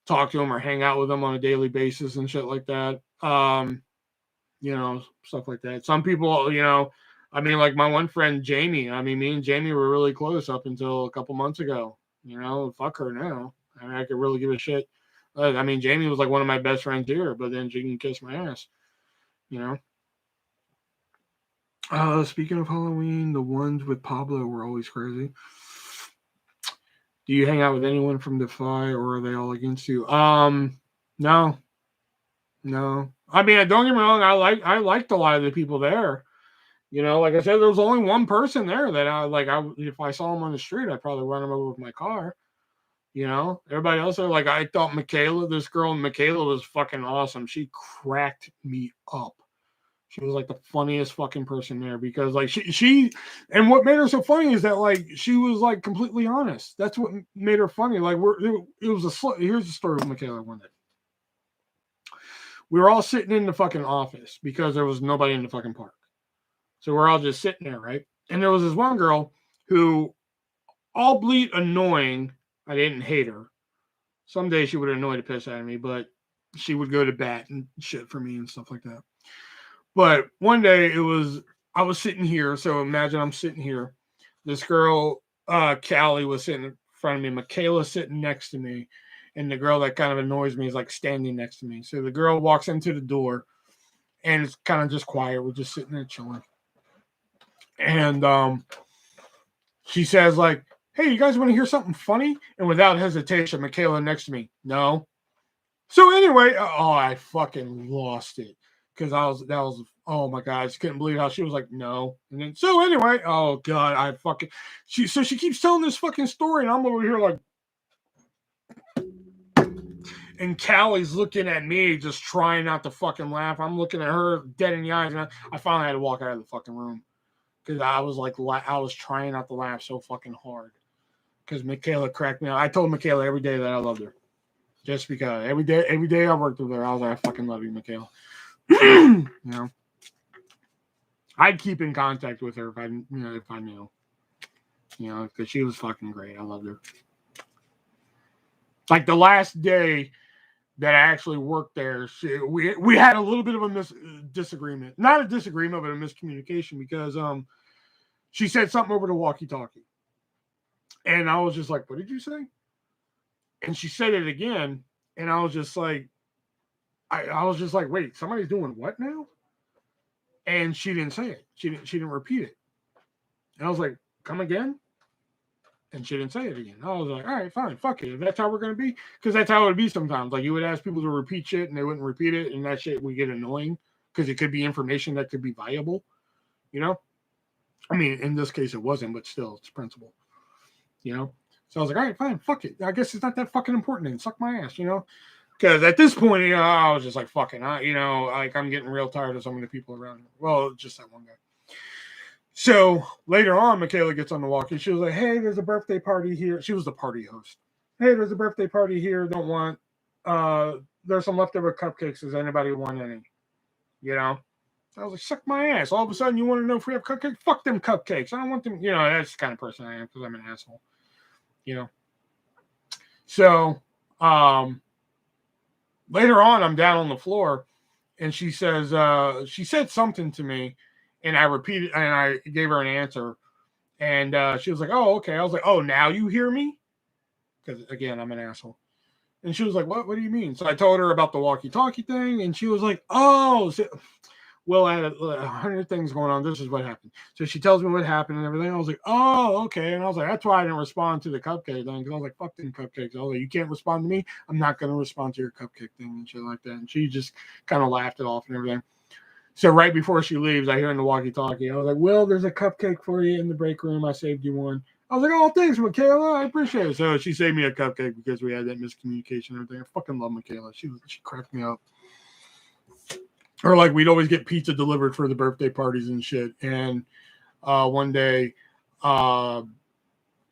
talk to them or hang out with them on a daily basis and shit like that. Stuff like that. Some people, I mean, like my one friend Jamie. I mean, me and Jamie were really close up until a couple months ago. Fuck her now. I mean, I could really give a shit. I mean, Jamie was like one of my best friends here, but then she can kiss my ass. Speaking of Halloween, the ones with Pablo were always crazy. Do you hang out with anyone from Defy, or are they all against you? No. I mean, don't get me wrong. I liked a lot of the people there. Like I said, there was only one person there that if I saw him on the street, I'd probably run him over with my car. Everybody else there, like I thought this girl Michaela was fucking awesome. She cracked me up. She was like the funniest fucking person there because like she and what made her so funny is that like she was like completely honest. That's what made her funny. Like here's the story with Michaela one day. We were all sitting in the fucking office because there was nobody in the fucking park. So we're all just sitting there, right? And there was this one girl who, albeit annoying, I didn't hate her. Some days she would annoy the piss out of me, but she would go to bat and shit for me and stuff like that. But one day I was sitting here. So imagine I'm sitting here. This girl, Callie, was sitting in front of me. Michaela sitting next to me. and the girl that kind of annoys me is like standing next to me. So the girl walks into the door, and it's kind of just quiet. We're just sitting there chilling, and she says like, "Hey, you guys want to hear something funny?" And without hesitation, Michaela next to me, no. So anyway, oh, I fucking lost it because that was oh my god, I just couldn't believe how she was like no, and then so anyway, oh god, I fucking she keeps telling this fucking story, and I'm over here like, and Callie's looking at me, just trying not to fucking laugh. I'm looking at her dead in the eyes, and I finally had to walk out of the fucking room because I was like, I was trying not to laugh so fucking hard because Michaela cracked me out. I told Michaela every day that I loved her. Just because every day I worked with her, I was like, I fucking love you, Michaela. You know, I'd keep in contact with her if I knew, because she was fucking great. I loved her. Like the last day that I actually worked there, we had a little bit of a disagreement, not a disagreement, but a miscommunication because she said something over the walkie-talkie, and I was just like, "What did you say?" And she said it again, and I was just like, I was just like, wait, somebody's doing what now? And she didn't say it. She didn't repeat it. And I was like, come again? And she didn't say it again. I was like, all right, fine, fuck it. If that's how we're gonna be, because that's how it would be sometimes. Like you would ask people to repeat shit, and they wouldn't repeat it, and that shit would get annoying because it could be information that could be valuable. You know, I mean, in this case, it wasn't, but still, it's principle. You know. So I was like, all right, fine, fuck it. I guess it's not that fucking important. And suck my ass, you know. Because at this point, I was just like, fucking, like I'm getting real tired of so many people around here. Well, just that one guy. So later on, Michaela gets on the walkie. She was like, hey, there's a birthday party here. She was the party host. Hey, there's a birthday party here. Don't want, there's some leftover cupcakes. Does anybody want any? You know? I was like, suck my ass. All of a sudden, you want to know if we have cupcakes? Fuck them cupcakes. I don't want them. That's the kind of person I am because I'm an asshole. So, later on, I'm down on the floor, and she says, she said something to me, and I repeated, and I gave her an answer, and she was like, oh, okay. I was like, oh, now you hear me? Because, again, I'm an asshole. And she was like, what do you mean? So I told her about the walkie-talkie thing, and she was like, oh, well, I had 100 things going on. This is what happened. So she tells me what happened and everything. I was like, oh, okay. And I was like, that's why I didn't respond to the cupcake thing. Because I was like, fuck them cupcakes. I was like, you can't respond to me. I'm not going to respond to your cupcake thing and shit like that. And she just kind of laughed it off and everything. So right before she leaves, I hear in the walkie-talkie, I was like, well, there's a cupcake for you in the break room. I saved you one. I was like, oh, thanks, Michaela. I appreciate it. So she saved me a cupcake because we had that miscommunication and everything. I fucking love Michaela. She cracked me up. Or like we'd always get pizza delivered for the birthday parties and shit. And one day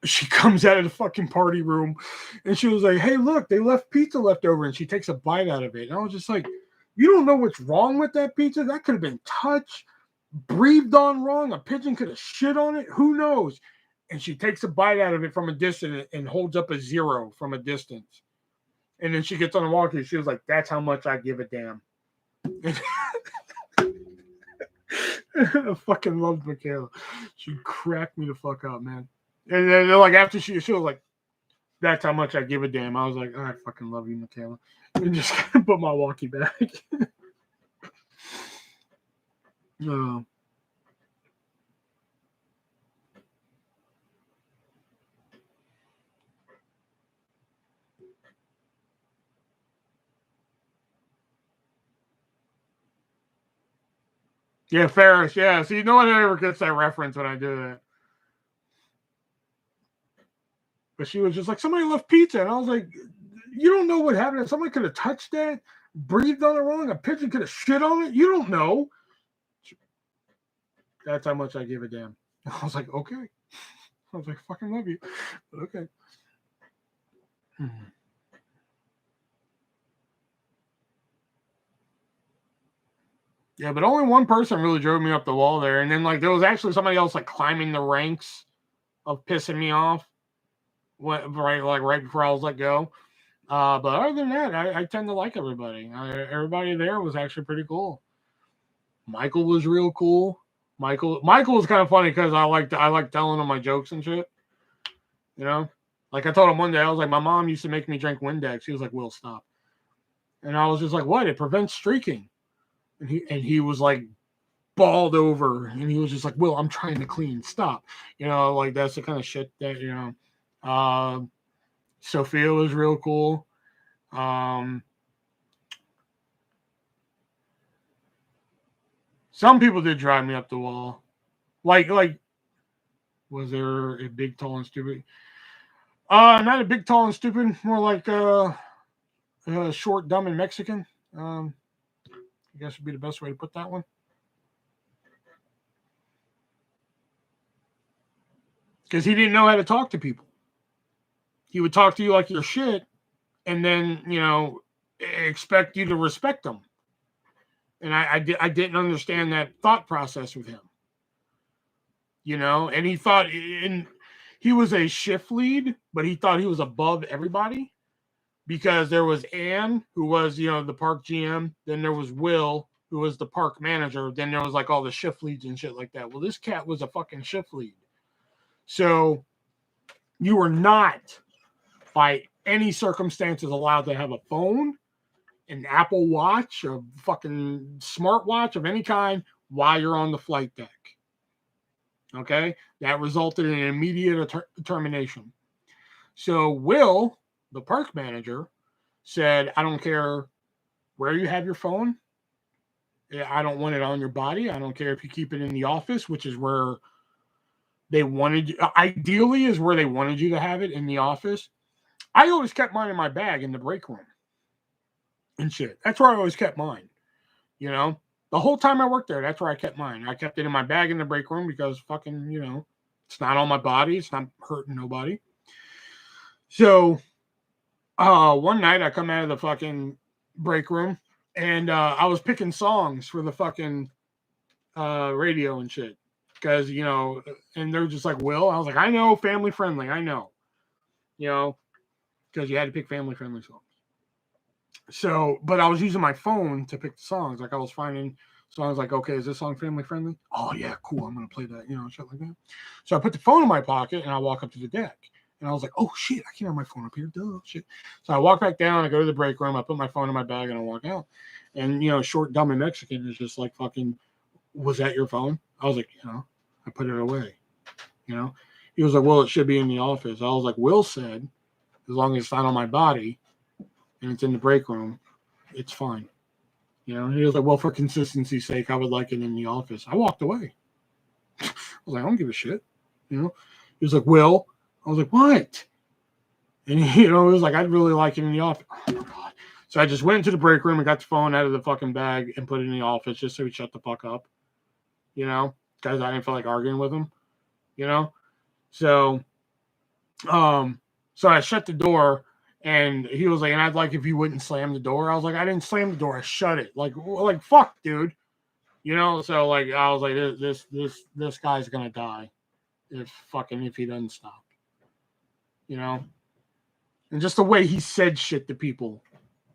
she comes out of the fucking party room and she was like, hey, look, they left pizza left over. And she takes a bite out of it. And I was just like, you don't know what's wrong with that pizza? That could have been touched, breathed on wrong. A pigeon could have shit on it. Who knows? And she takes a bite out of it from a distance and holds up a 0 from a distance. And then she gets on the walkie. She was like, that's how much I give a damn. I fucking loved Michaela. She cracked me the fuck up, man. And then like after she was like, that's how much I give a damn. I was like, I fucking love you, Michaela. And just put my walkie back. Yeah, Ferris. Yeah. See, no one ever gets that reference when I do that. But she was just like, somebody left pizza. And I was like, you don't know what happened. Somebody could have touched that, breathed on it wrong. A pigeon could have shit on it. You don't know. That's how much I give a damn. I was like, okay. I was like, fucking love you. But okay. Yeah, but only one person really drove me up the wall there. And then like there was actually somebody else like climbing the ranks of pissing me off. Right before I was let go. But other than that, I tend to like everybody. Everybody there was actually pretty cool. Michael was real cool. Michael was kind of funny because I like telling him my jokes and shit. You know, Like I told him one day, I was like, my mom used to make me drink Windex. He was like, Will, stop. And I was just like, what? It prevents streaking. And he was like balled over, and he was just like, Will, I'm trying to clean. Stop. You know, like that's the kind of shit that, you know. Sophia was real cool. Some people did drive me up the wall. Like, was there a big, tall, and stupid? Not a big, tall, and stupid. More like short, dumb, and Mexican. I guess would be the best way to put that one. Because he didn't know how to talk to people. He would talk to you like you're shit, and then, you know, expect you to respect them. And I didn't understand that thought process with him. You know, and he thought he was a shift lead, but he thought he was above everybody because there was Ann, who was, you know, the park GM. Then there was Will, who was the park manager. Then there was like all the shift leads and shit like that. Well, this cat was a fucking shift lead. So you were not, by any circumstances, allowed to have a phone, an Apple Watch, a fucking smartwatch of any kind while you're on the flight deck. Okay? That resulted in an immediate termination. So Will, the park manager, said, I don't care where you have your phone. I don't want it on your body. I don't care if you keep it in the office, which is where they wanted you. Ideally is where they wanted you to have it, in the office. I always kept mine in my bag in the break room and shit. That's where I always kept mine. You know, the whole time I worked there, that's where I kept mine. I kept it in my bag in the break room because fucking, you know, it's not on my body. It's not hurting nobody. So one night I come out of the fucking break room and I was picking songs for the fucking radio and shit. Because, you know, and they're just like, Will. I was like, I know, family friendly. I know. You know, because you had to pick family friendly songs. So, but I was using my phone to pick the songs. Like I was finding songs like, okay, is this song family friendly? Oh yeah, cool. I'm gonna play that, you know, shit like that. So I put the phone in my pocket and I walk up to the deck. And I was like, oh shit, I can't have my phone up here. Duh, shit. So I walk back down, I go to the break room, I put my phone in my bag and I walk out. And, you know, short, dumb, and Mexican is just like, fucking, was that your phone? I was like, you know, I put it away. You know, he was like, well, it should be in the office. I was like, Will said, as long as it's not on my body and it's in the break room, it's fine. You know, he was like, well, for consistency's sake, I would like it in the office. I walked away. I was like, I don't give a shit. You know, he was like, Will. I was like, what? And, you know, it was like, I'd really like it in the office. Oh, my God. So I just went into the break room and got the phone out of the fucking bag and put it in the office just so he'd shut the fuck up. You know, because I didn't feel like arguing with him. You know, so I shut the door and he was like, and I'd like if you wouldn't slam the door. I was like, I didn't slam the door, I shut it. Like fuck, dude. You know, so like I was like, this guy's gonna die if he doesn't stop. You know? And just the way he said shit to people,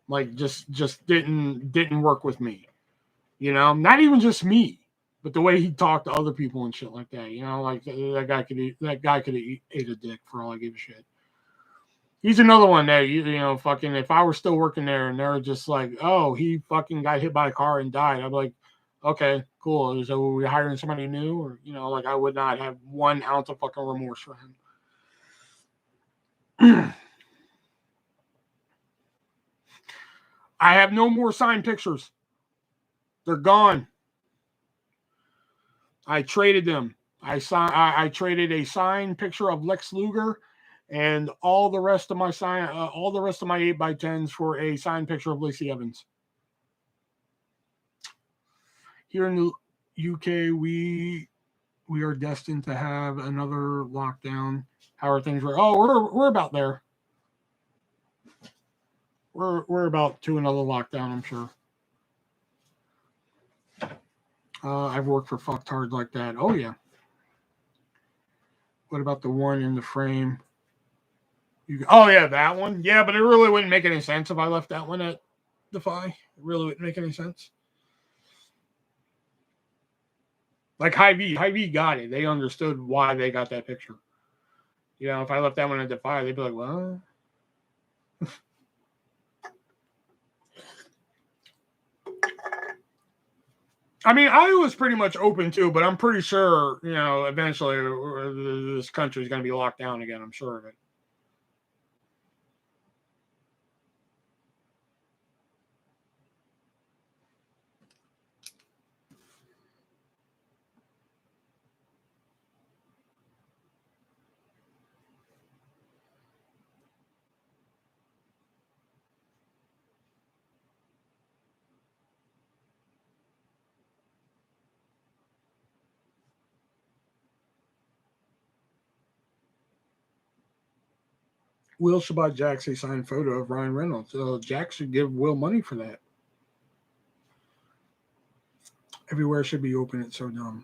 like just didn't work with me. You know, not even just me, but the way he talked to other people and shit like that. You know, like that guy could have ate a dick for all I give a shit. He's another one that, you know, fucking, if I were still working there and they're just like, oh, he fucking got hit by a car and died, I'd be like, okay, cool. So are we hiring somebody new? Or, you know, like I would not have 1 ounce of fucking remorse for him. I have no more signed pictures. They're gone. I traded them. I traded a signed picture of Lex Luger and all the rest of my 8x10s for a signed picture of Lacey Evans. Here in the UK, we are destined to have another lockdown. How are things? We're about there. We're about to another lockdown, I'm sure. I've worked for fucktards like that. Oh yeah. What about the one in the frame? Oh yeah, that one. Yeah, but it really wouldn't make any sense if I left that one at Defy. It really wouldn't make any sense. Like Hy-Vee got it. They understood why they got that picture. You know, if I left that one at Defy, they'd be like, what? I mean, Iowa's pretty much open too, but I'm pretty sure, you know, eventually this country is going to be locked down again. I'm sure of it. Will should buy Jax a signed photo of Ryan Reynolds. Jax should give Will money for that. Everywhere should be open. It's so dumb.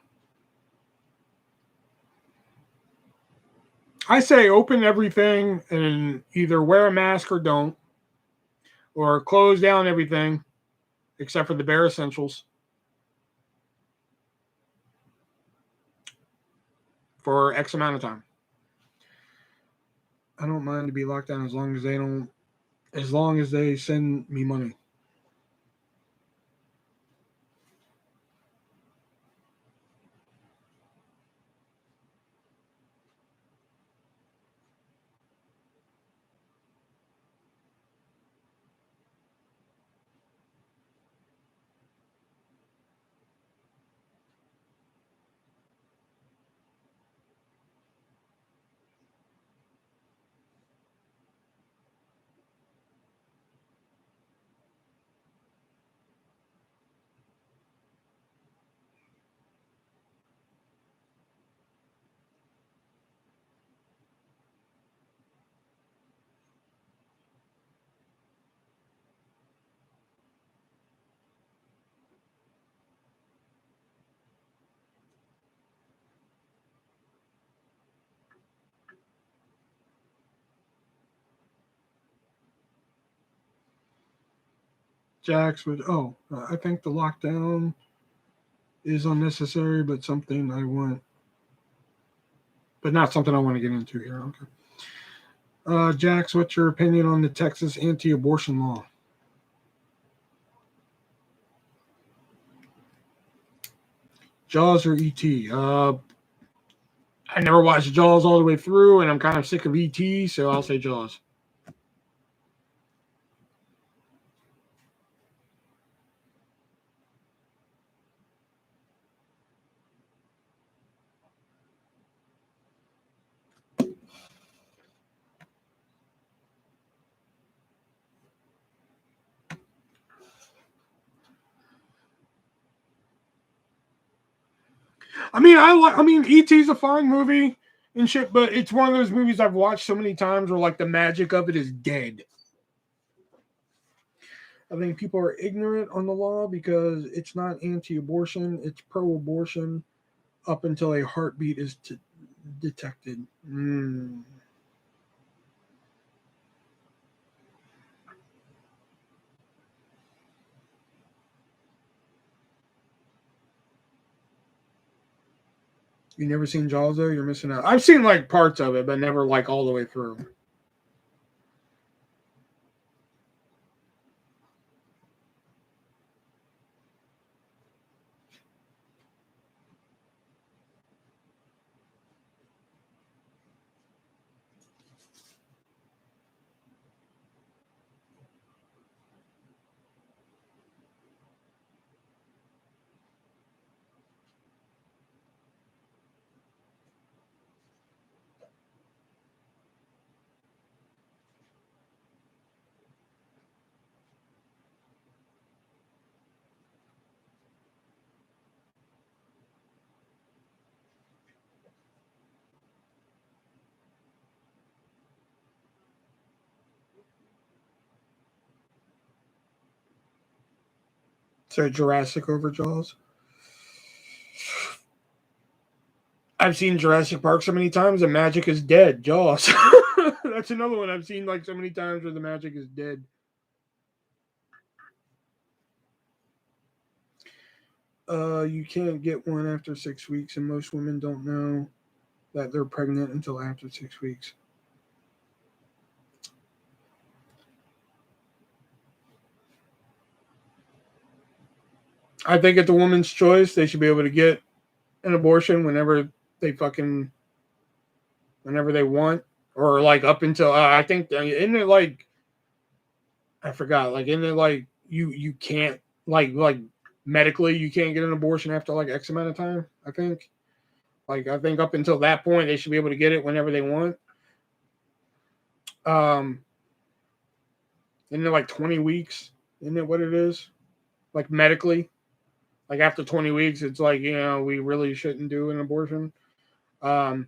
I say open everything and either wear a mask or don't, or close down everything except for the bare essentials for X amount of time. I don't mind to be locked down as long as they send me money. Jax would, I think the lockdown is unnecessary, but something I want, but not something I want to get into here. Okay. Jax, what's your opinion on the Texas anti-abortion law? Jaws or E.T.? I never watched Jaws all the way through, and I'm kind of sick of E.T., so I'll say Jaws. I mean, E.T.'s a fine movie and shit, but it's one of those movies I've watched so many times where like the magic of it is dead. I think people are ignorant on the law because it's not anti-abortion; it's pro-abortion up until a heartbeat is detected. You never seen Jaws though? You're missing out. I've seen like parts of it, but never like all the way through. So Jurassic over Jaws. I've seen Jurassic Park so many times, the magic is dead. Jaws. That's another one I've seen like so many times where the magic is dead. You can't get one after 6 weeks, and most women don't know that they're pregnant until after 6 weeks. I think it's a woman's choice. They should be able to get an abortion whenever they want, or like up until I think isn't it like I forgot, like isn't it like you can't like medically you can't get an abortion after like X amount of time. I think up until that point they should be able to get it whenever they want. Isn't it like 20 weeks? Isn't it what it is? Like medically, like after 20 weeks, it's like, we really shouldn't do an abortion. But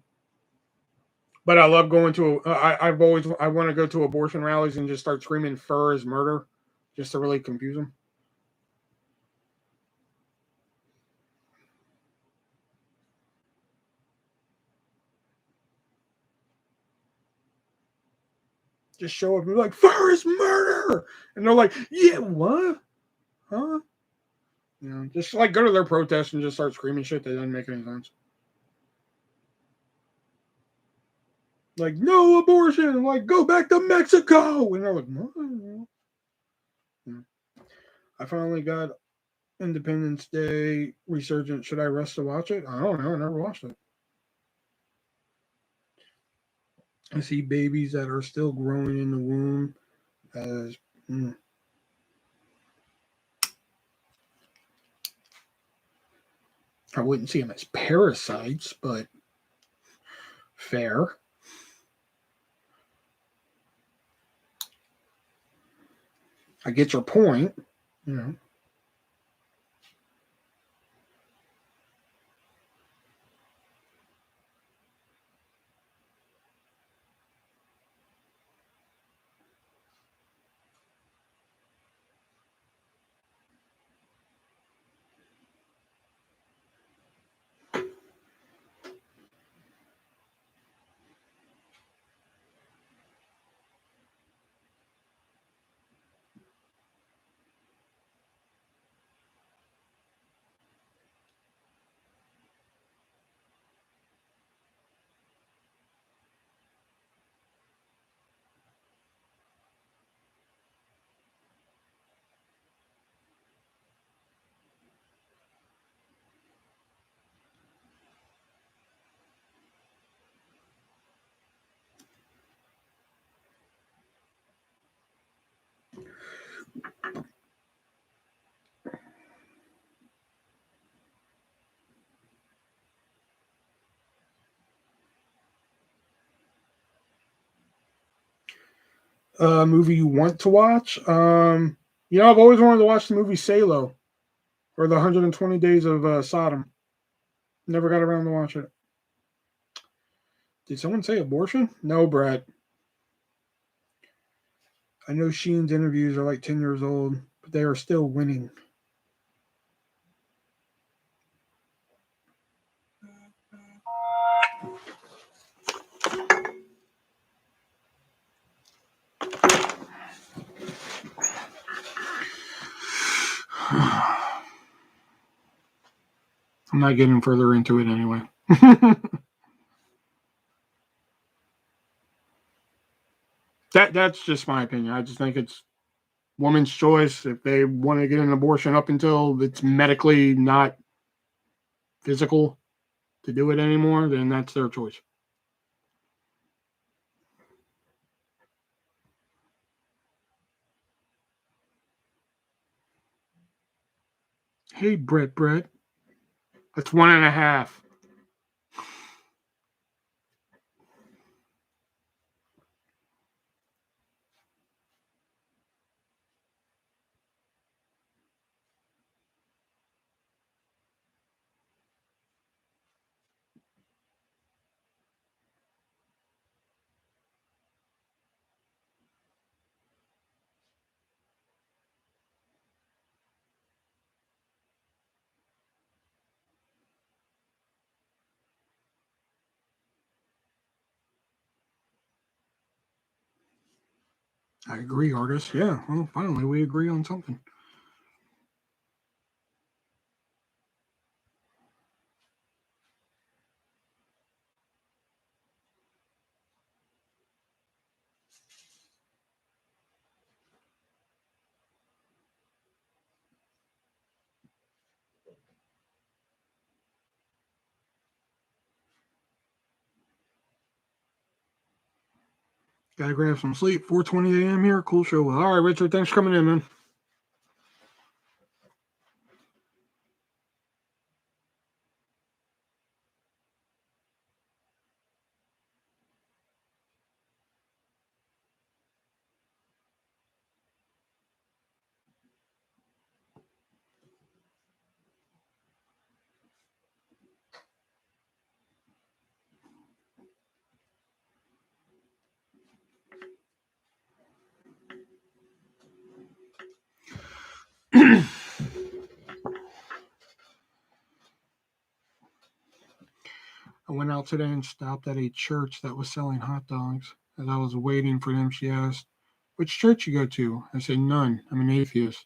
I love going to, I want to go to abortion rallies and just start screaming "fur is murder," just to really confuse them. Just show up and be like, "Fur is murder," and they're like, "Yeah, what? Huh?" Just like go to their protest and just start screaming shit that doesn't make any sense. Like, no abortion, like go back to Mexico, and they're like, "No." I finally got Independence Day Resurgent. Should I rush to watch it? I don't know. I never watched it. I see babies that are still growing in the womb as. I wouldn't see them as parasites, but fair. I get your point. Movie you want to watch? I've always wanted to watch the movie Salo, or the 120 Days of Sodom. Never got around to watch it. Did someone say abortion? No, Brett. I know Sheen's interviews are like 10 years old, but they are still winning. I'm not getting further into it anyway. That's just my opinion. I just think it's woman's choice. If they want to get an abortion up until it's medically not physical to do it anymore, then that's their choice. Hey, Brett. That's 1.5. I agree, artist. Yeah, well, finally we agree on something. Gotta grab some sleep. 4:20 a.m. here. Cool show. All right, Richard. Thanks for coming in, man. I went out today and stopped at a church that was selling hot dogs. As I was waiting for them, she asked, "Which church you go to?" I said, "None. I'm an atheist."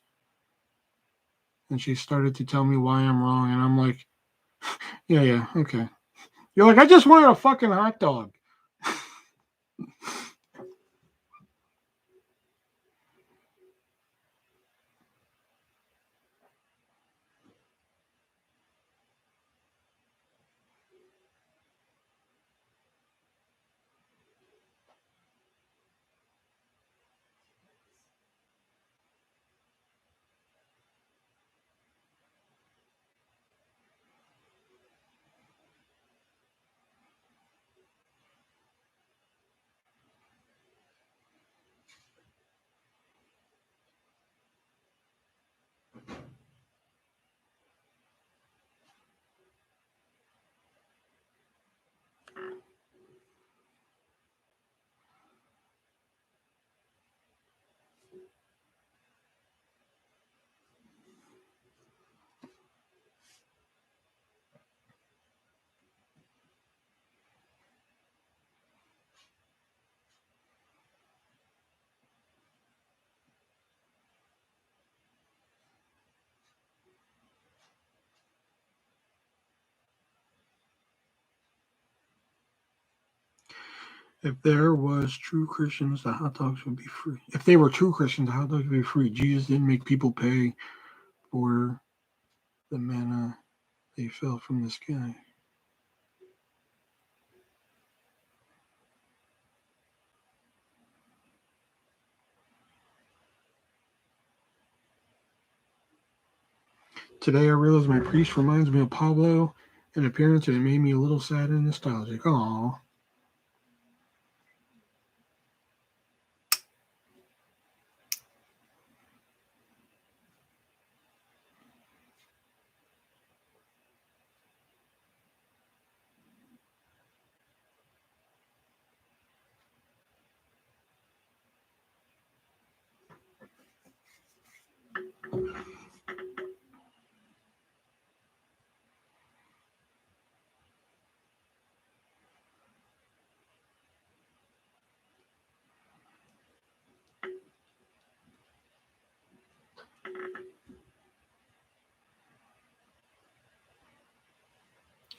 And she started to tell me why I'm wrong. And I'm like, yeah, okay. You're like, I just wanted a fucking hot dog. If there was true Christians, the hot dogs would be free. If they were true Christians, the hot dogs would be free. Jesus didn't make people pay for the manna they fell from the sky. Today I realized my priest reminds me of Pablo in appearance, and it made me a little sad and nostalgic. Aww.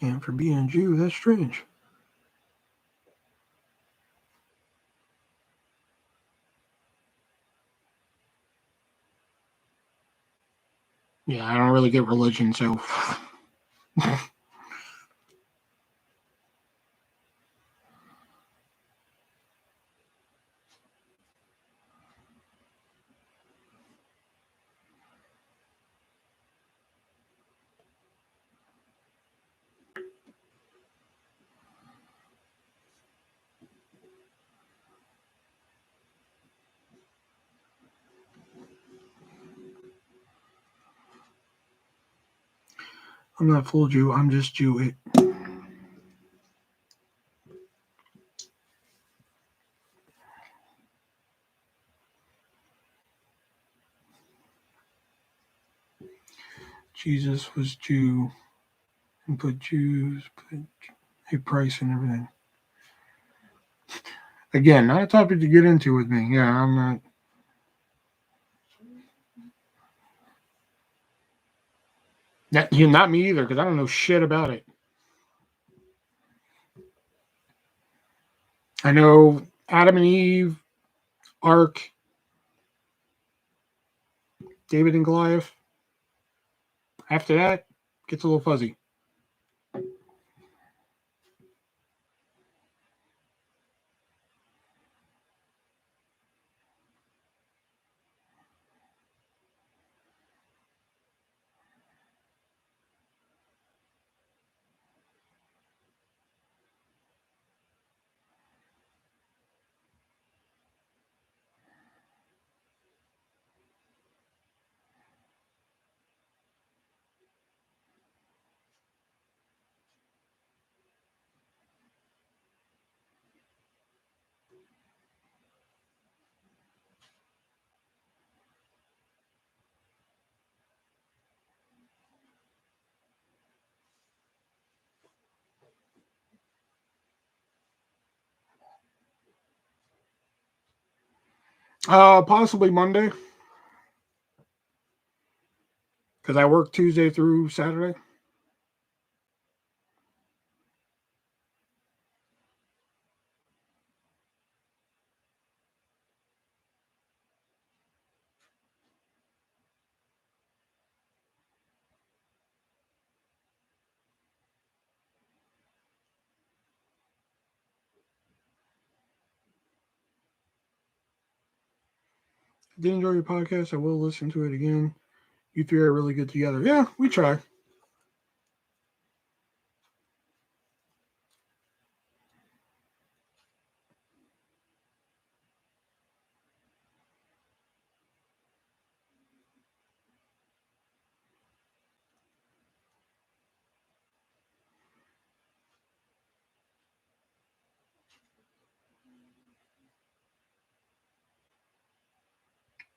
And for being a Jew, that's strange. Yeah, I don't really get religion, so. I'm not full Jew, I'm just Jew. Jesus was Jew and put a price and everything. Again, not a topic to get into with me. Yeah, I'm not. Not me either, because I don't know shit about it. I know Adam and Eve, Ark, David and Goliath. After that, gets a little fuzzy. Possibly Monday. Because I work Tuesday through Saturday. Did you enjoy your podcast? I will listen to it again. You three are really good together. Yeah, we try.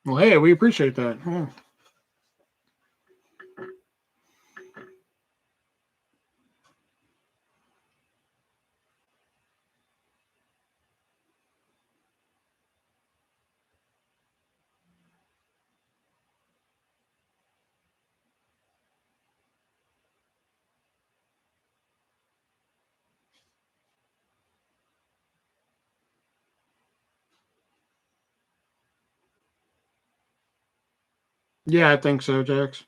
Well, hey, we appreciate that. Yeah. Yeah, I think so, Jax.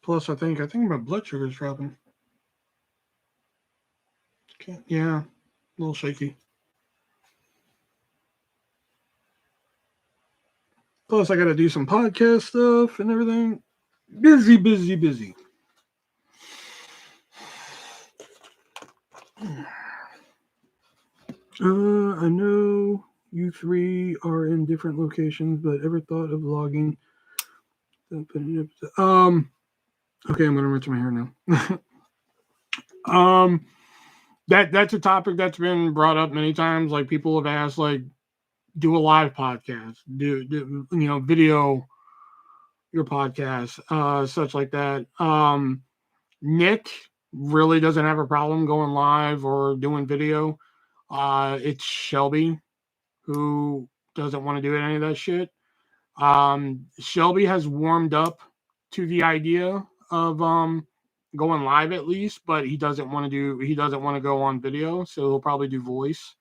Plus, I think my blood sugar is dropping. Okay. Yeah, a little shaky. Plus, I got to do some podcast stuff and everything. Busy, busy, busy. I know you three are in different locations, but ever thought of logging? Okay, I'm gonna rinse my hair now. That's a topic that's been brought up many times. Like people have asked, like, do a live podcast, do video your podcast, such like that. Nick really doesn't have a problem going live or doing video. It's Shelby who doesn't want to do any of that shit. Shelby has warmed up to the idea of going live at least, but he doesn't want to go on video, so he'll probably do voice.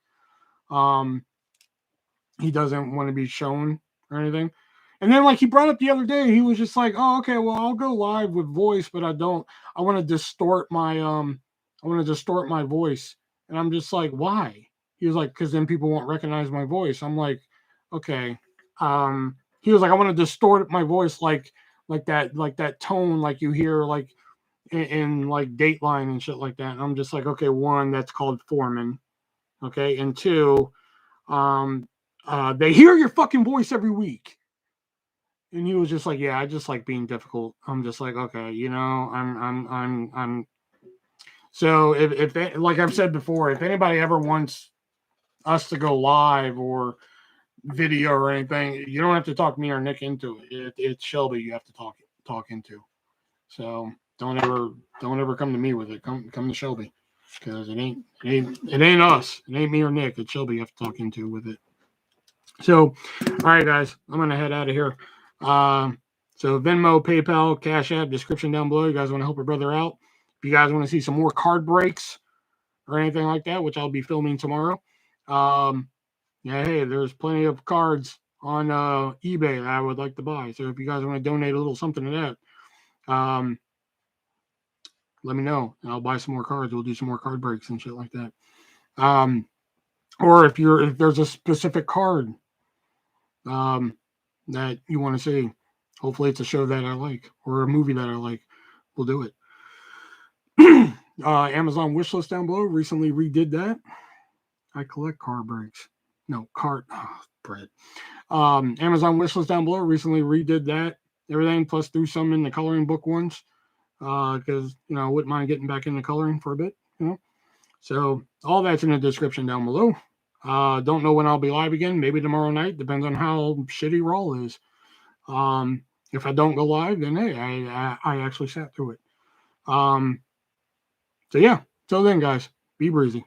He doesn't want to be shown or anything. And then, like, he brought up the other day, he was just like, "Oh, okay, well, I'll go live with voice, but I want to distort my voice." And I'm just like, "Why?" He was like, "Because then people won't recognize my voice." I'm like, "Okay." He was like, "I want to distort my voice like that tone like you hear like in like Dateline and shit like that." And I'm just like, "Okay, one, that's called Foreman, okay, and two, they hear your fucking voice every week." And he was just like, "Yeah, I just like being difficult." I'm just like, "Okay, I'm." So if they, like I've said before, if anybody ever wants us to go live or video or anything, you don't have to talk me or Nick into it. It's Shelby you have to talk into. So don't ever come to me with it. Come to Shelby, because it ain't us. It ain't me or Nick. It's Shelby you have to talk into with it. So, all right, guys, I'm gonna head out of here. So Venmo, PayPal, Cash App, description down below. You guys want to help your brother out? If you guys want to see some more card breaks or anything like that, which I'll be filming tomorrow. Yeah, hey, there's plenty of cards on eBay that I would like to buy. So if you guys want to donate a little something to that, let me know. And I'll buy some more cards. We'll do some more card breaks and shit like that. Or if there's a specific card that you want to see, hopefully it's a show that I like or a movie that I like, we'll do it. Amazon wishlist down below. Recently redid that. I collect card breaks. No, bread. Amazon wishlist down below. Recently redid that. Everything, plus threw some in the coloring book ones. Because I wouldn't mind getting back into coloring for a bit. So all that's in the description down below. Don't know when I'll be live again. Maybe tomorrow night. Depends on how shitty Raw is. If I don't go live, then hey, I actually sat through it. So yeah. Till then, guys, be breezy.